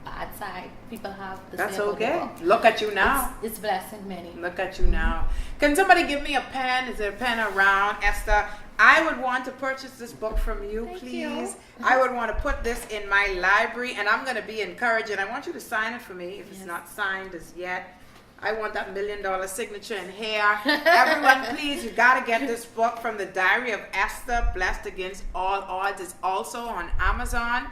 Speaker 2: bad side people have to
Speaker 1: That's
Speaker 2: say about
Speaker 1: okay.
Speaker 2: the book.
Speaker 1: Look at you now.
Speaker 2: It's blessing many.
Speaker 1: Look at you now. Can somebody give me a pen? Is there a pen around, Esther? I would want to purchase this book from you,
Speaker 2: Thank
Speaker 1: please.
Speaker 2: you.
Speaker 1: I would want to put this in my library, and I'm going to be encouraging. I want you to sign it for me if it's not signed as yet. I want that $1 million signature in here. Everyone, please, you got to get this book from the Diary of Esther, Blessed Against All Odds. It's also on Amazon.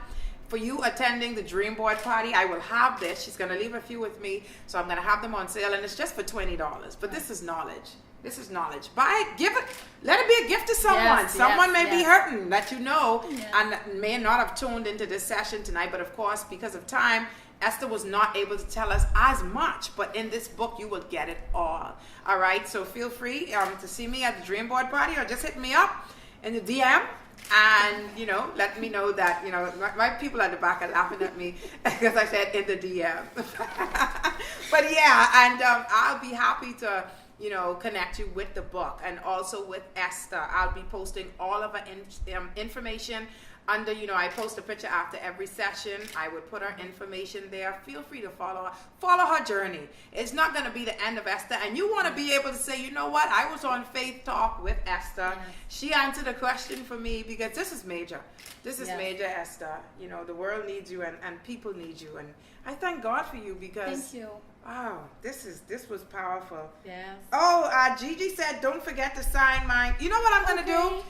Speaker 1: For you attending the Dream Board party, I will have this. She's going to leave a few with me, so I'm going to have them on sale, and it's just for $20. But this is knowledge. This is knowledge. Buy it, give it, let it be a gift to someone.
Speaker 2: Yes,
Speaker 1: someone may be hurting that you know
Speaker 2: Yes.
Speaker 1: and may not have tuned into this session tonight, but of course, because of time, Esther was not able to tell us as much, but in this book, you will get it all. All right, so feel free to see me at the Dream Board party, or just hit me up in the DM and, let me know that, my people at the back are laughing at me because I said in the DM. But yeah, and I'll be happy to, connect you with the book and also with Esther. I'll be posting all of her information under, I post a picture after every session. I would put her information there. Feel free to follow her journey. It's not going to be the end of Esther. And you want to be able to say, you know what? I was on Faith Talk with Esther. Yes. She answered a question for me because this is major. This is major, Esther. The world needs you and people need you. And I thank God for you because...
Speaker 2: Thank you.
Speaker 1: Wow, this was powerful.
Speaker 2: Yes.
Speaker 1: Oh, Gigi said, don't forget to sign mine. You know what I'm going to do?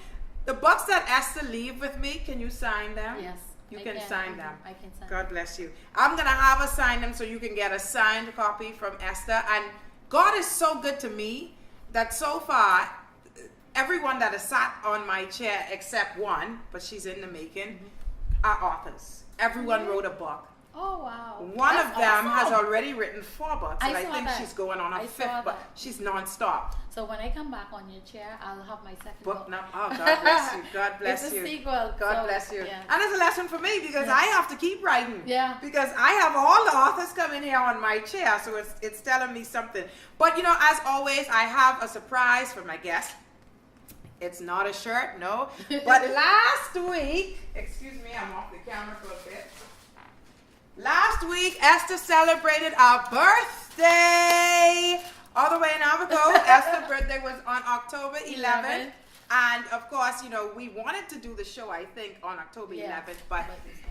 Speaker 1: The books that Esther leave with me, can you sign them?
Speaker 2: Yes.
Speaker 1: You can sign them.
Speaker 2: I can sign
Speaker 1: God bless you. I'm going to have her sign them so you can get a signed copy from Esther. And God is so good to me that so far, everyone that has sat on my chair except one, but she's in the making, are authors. Everyone wrote a book.
Speaker 2: Oh, wow.
Speaker 1: One of them has already written 4 books, and I think she's going on her 5th book. She's non-stop.
Speaker 2: So when I come back on your chair, I'll have my second book.
Speaker 1: Now. Oh, God bless you. God bless
Speaker 2: it's
Speaker 1: you.
Speaker 2: It's a sequel.
Speaker 1: God bless you.
Speaker 2: Yeah.
Speaker 1: And it's a lesson for me because I have to keep writing.
Speaker 2: Yeah.
Speaker 1: Because I have all the authors coming here on my chair, so it's telling me something. But, as always, I have a surprise for my guest. It's not a shirt, no. But last week, excuse me, I'm off the camera for a bit. Last week, Esther celebrated our birthday all the way in Abaco. Esther's birthday was on October 11th. And of course, you know, we wanted to do the show, I think, on October 11th, but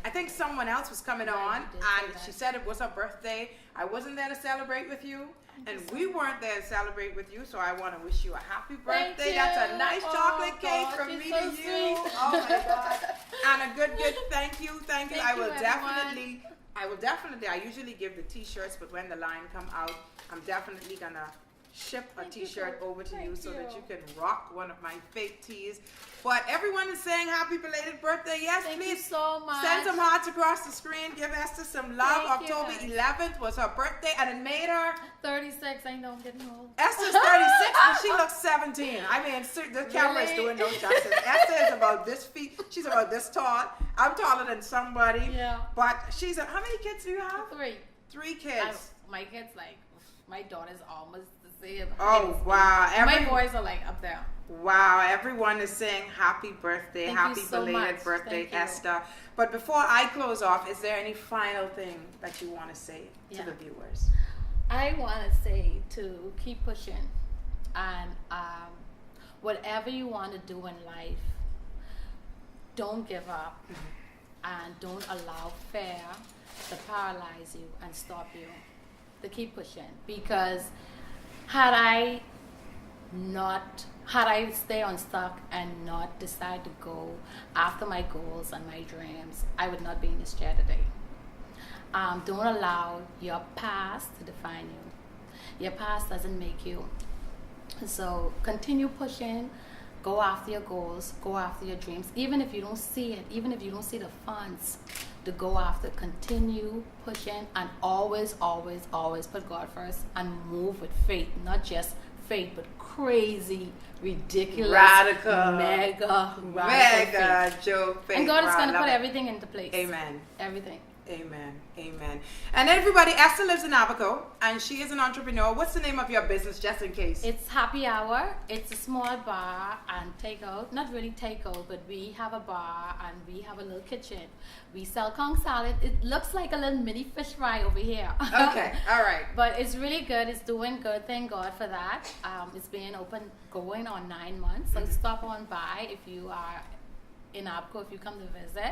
Speaker 1: I think someone else was coming on, and she said it was her birthday. I wasn't there to celebrate with you, and we weren't there to celebrate with you, so I want to wish you a happy birthday. That's a nice chocolate cake from me to you. Oh my God. And a good thank you. I will definitely, I usually give the t-shirts, but when the line come out, I'm definitely gonna ship a t-shirt over to you so that you can rock one of my fake tees. But everyone is saying happy belated birthday. Yes,
Speaker 2: Thank
Speaker 1: please
Speaker 2: you so much.
Speaker 1: Send some hearts across the screen. Give Esther some love. October 11th was her birthday, and it made her
Speaker 2: 36. I know I'm getting old.
Speaker 1: Esther's 36, but she looks 17. I mean, the camera is doing no justice. Esther is about this feet. She's about this tall. I'm taller than somebody.
Speaker 2: Yeah.
Speaker 1: But she's how many kids do you have?
Speaker 2: 3.
Speaker 1: 3 kids.
Speaker 2: My kids, like, my daughter's almost the same.
Speaker 1: Oh, wow.
Speaker 2: My boys are like up there.
Speaker 1: Wow, everyone is saying happy birthday, happy belated birthday, Esther. But before I close off, is there any final thing that you want to say to the viewers?
Speaker 2: I want to say to keep pushing, and whatever you want to do in life, don't give up, and don't allow fear to paralyze you and stop you. To keep pushing, because had I stay unstuck and not decide to go after my goals and my dreams, I would not be in this chair today. Don't allow your past to define you. Your past doesn't make you. So continue pushing, go after your goals, go after your dreams, even if you don't see it, even if you don't see the funds to go after. Continue pushing, and always put God first and move with faith. Not just faith, but crazy, ridiculous,
Speaker 1: radical,
Speaker 2: mega
Speaker 1: faith. Joe faith.
Speaker 2: And God is going to put everything into place.
Speaker 1: Amen.
Speaker 2: Everything.
Speaker 1: Amen. Amen. And everybody, Esther lives in Abaco, and she is an entrepreneur. What's the name of your business, just in case?
Speaker 2: It's Happy Hour. It's a small bar and takeout. Not really takeout, but we have a bar and we have a little kitchen. We sell conch salad. It looks like a little mini fish fry over here.
Speaker 1: Okay. All right.
Speaker 2: But it's really good. It's doing good. Thank God for that. It's been going on 9 months. So stop on by if you are in Abaco, if you come to visit,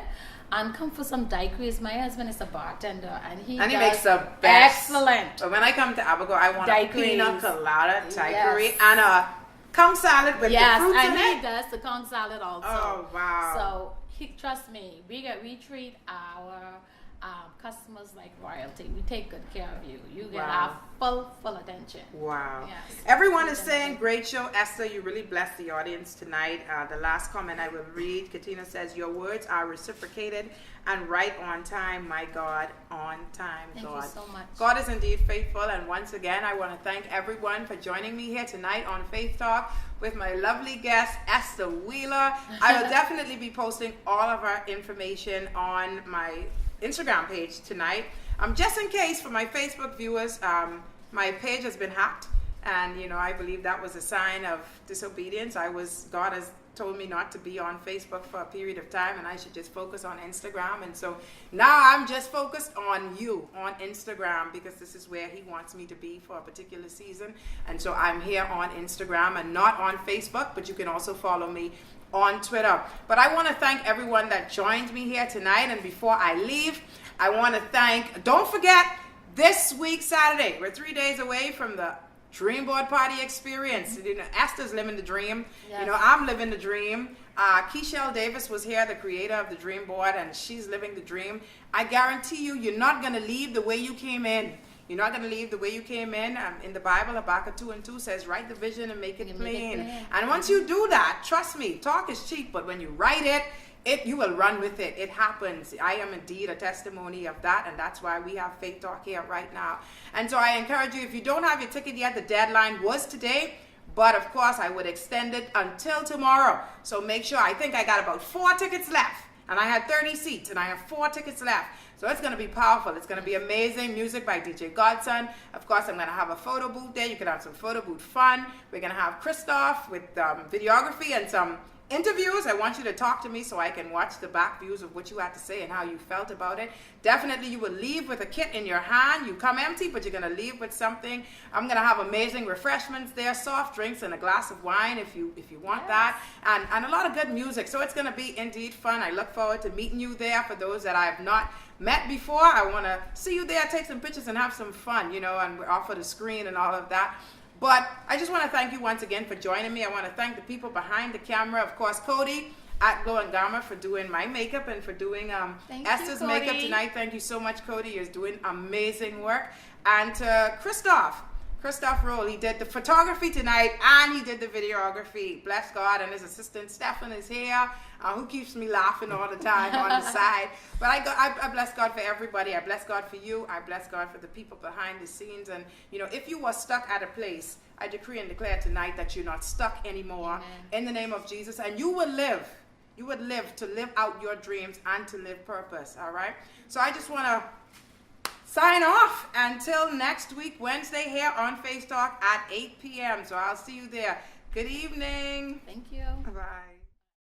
Speaker 2: and come for some daiquiris. My husband is a bartender, and he
Speaker 1: makes the best.
Speaker 2: Excellent.
Speaker 1: But when I come to Abaco, I want
Speaker 2: daiquiris.
Speaker 1: A pina colada daiquiri and a conch salad with the fruits in it.
Speaker 2: And he does the conch salad also.
Speaker 1: Oh wow!
Speaker 2: So trust me, we treat our customers like royalty. We take good care of you. You get our full attention.
Speaker 1: Wow.
Speaker 2: Yes.
Speaker 1: Everyone is saying, great show, Esther. You really blessed the audience tonight. The last comment I will read, Katina says, your words are reciprocated and right on time, my God, on time,
Speaker 2: Thank
Speaker 1: God.
Speaker 2: you so much.
Speaker 1: God is indeed faithful. And once again, I want to thank everyone for joining me here tonight on Faith Talk with my lovely guest, Esther Wheeler. I will definitely be posting all of our information on my Instagram page tonight. Just in case for my Facebook viewers, my page has been hacked, and I believe that was a sign of disobedience. God has told me not to be on Facebook for a period of time, and I should just focus on Instagram. And so now I'm just focused on you on Instagram, because this is where he wants me to be for a particular season. And so I'm here on Instagram and not on Facebook, but you can also follow me on Twitter. But I want to thank everyone that joined me here tonight. And before I leave, I want to don't forget, this week, Saturday, we're 3 days away from the Dreamboard Party experience. Esther's living the dream.
Speaker 2: Yes.
Speaker 1: I'm living the dream. Keishelle Davis was here, the creator of the Dream Board, and she's living the dream. I guarantee you're not going to leave the way you came in. You're not going to leave the way you came in. In the Bible, Habakkuk 2:2 says, write the vision and make it plain. And once you do that, trust me, talk is cheap, but when you write it, you will run with it. It happens. I am indeed a testimony of that, and that's why we have Faith Talk here right now. And so I encourage you, if you don't have your ticket yet, the deadline was today, but of course I would extend it until tomorrow. So make sure, I think I got about 4 tickets left, and I had 30 seats, and I have 4 tickets left. So it's going to be powerful. It's going to be amazing. Music by DJ Godson. Of course, I'm going to have a photo booth there. You can have some photo booth fun. We're going to have Christoph with videography and some interviews. I want you to talk to me so I can watch the back views of what you had to say and how you felt about it. Definitely you will leave with a kit in your hand. You come empty, but you're going to leave with something. I'm going to have amazing refreshments there, soft drinks and a glass of wine if you want that, and a lot of good music. So it's going to be indeed fun. I look forward to meeting you there. For those that I have not met before, I want to see you there, take some pictures and have some fun, and we're off of the screen and all of that. But I just want to thank you once again for joining me. I want to thank the people behind the camera. Of course, Cody at Glow and Gamma for doing my makeup and for doing Esther's makeup tonight. Thank you so much, Cody. You're doing amazing work. And to Christoph Roll, he did the photography tonight and he did the videography. Bless God. And his assistant Stefan is here, who keeps me laughing all the time on the side. But I bless God for everybody. I bless God for you. I bless God for the people behind the scenes. And if you were stuck at a place, I decree and declare tonight that you're not stuck anymore. Amen. In the name of Jesus. And you would live. You would live to live out your dreams and to live purpose. All right. So I just want to sign off until next week, Wednesday, here on Face Talk at 8 p.m. So I'll see you there. Good evening.
Speaker 2: Thank you.
Speaker 1: Bye.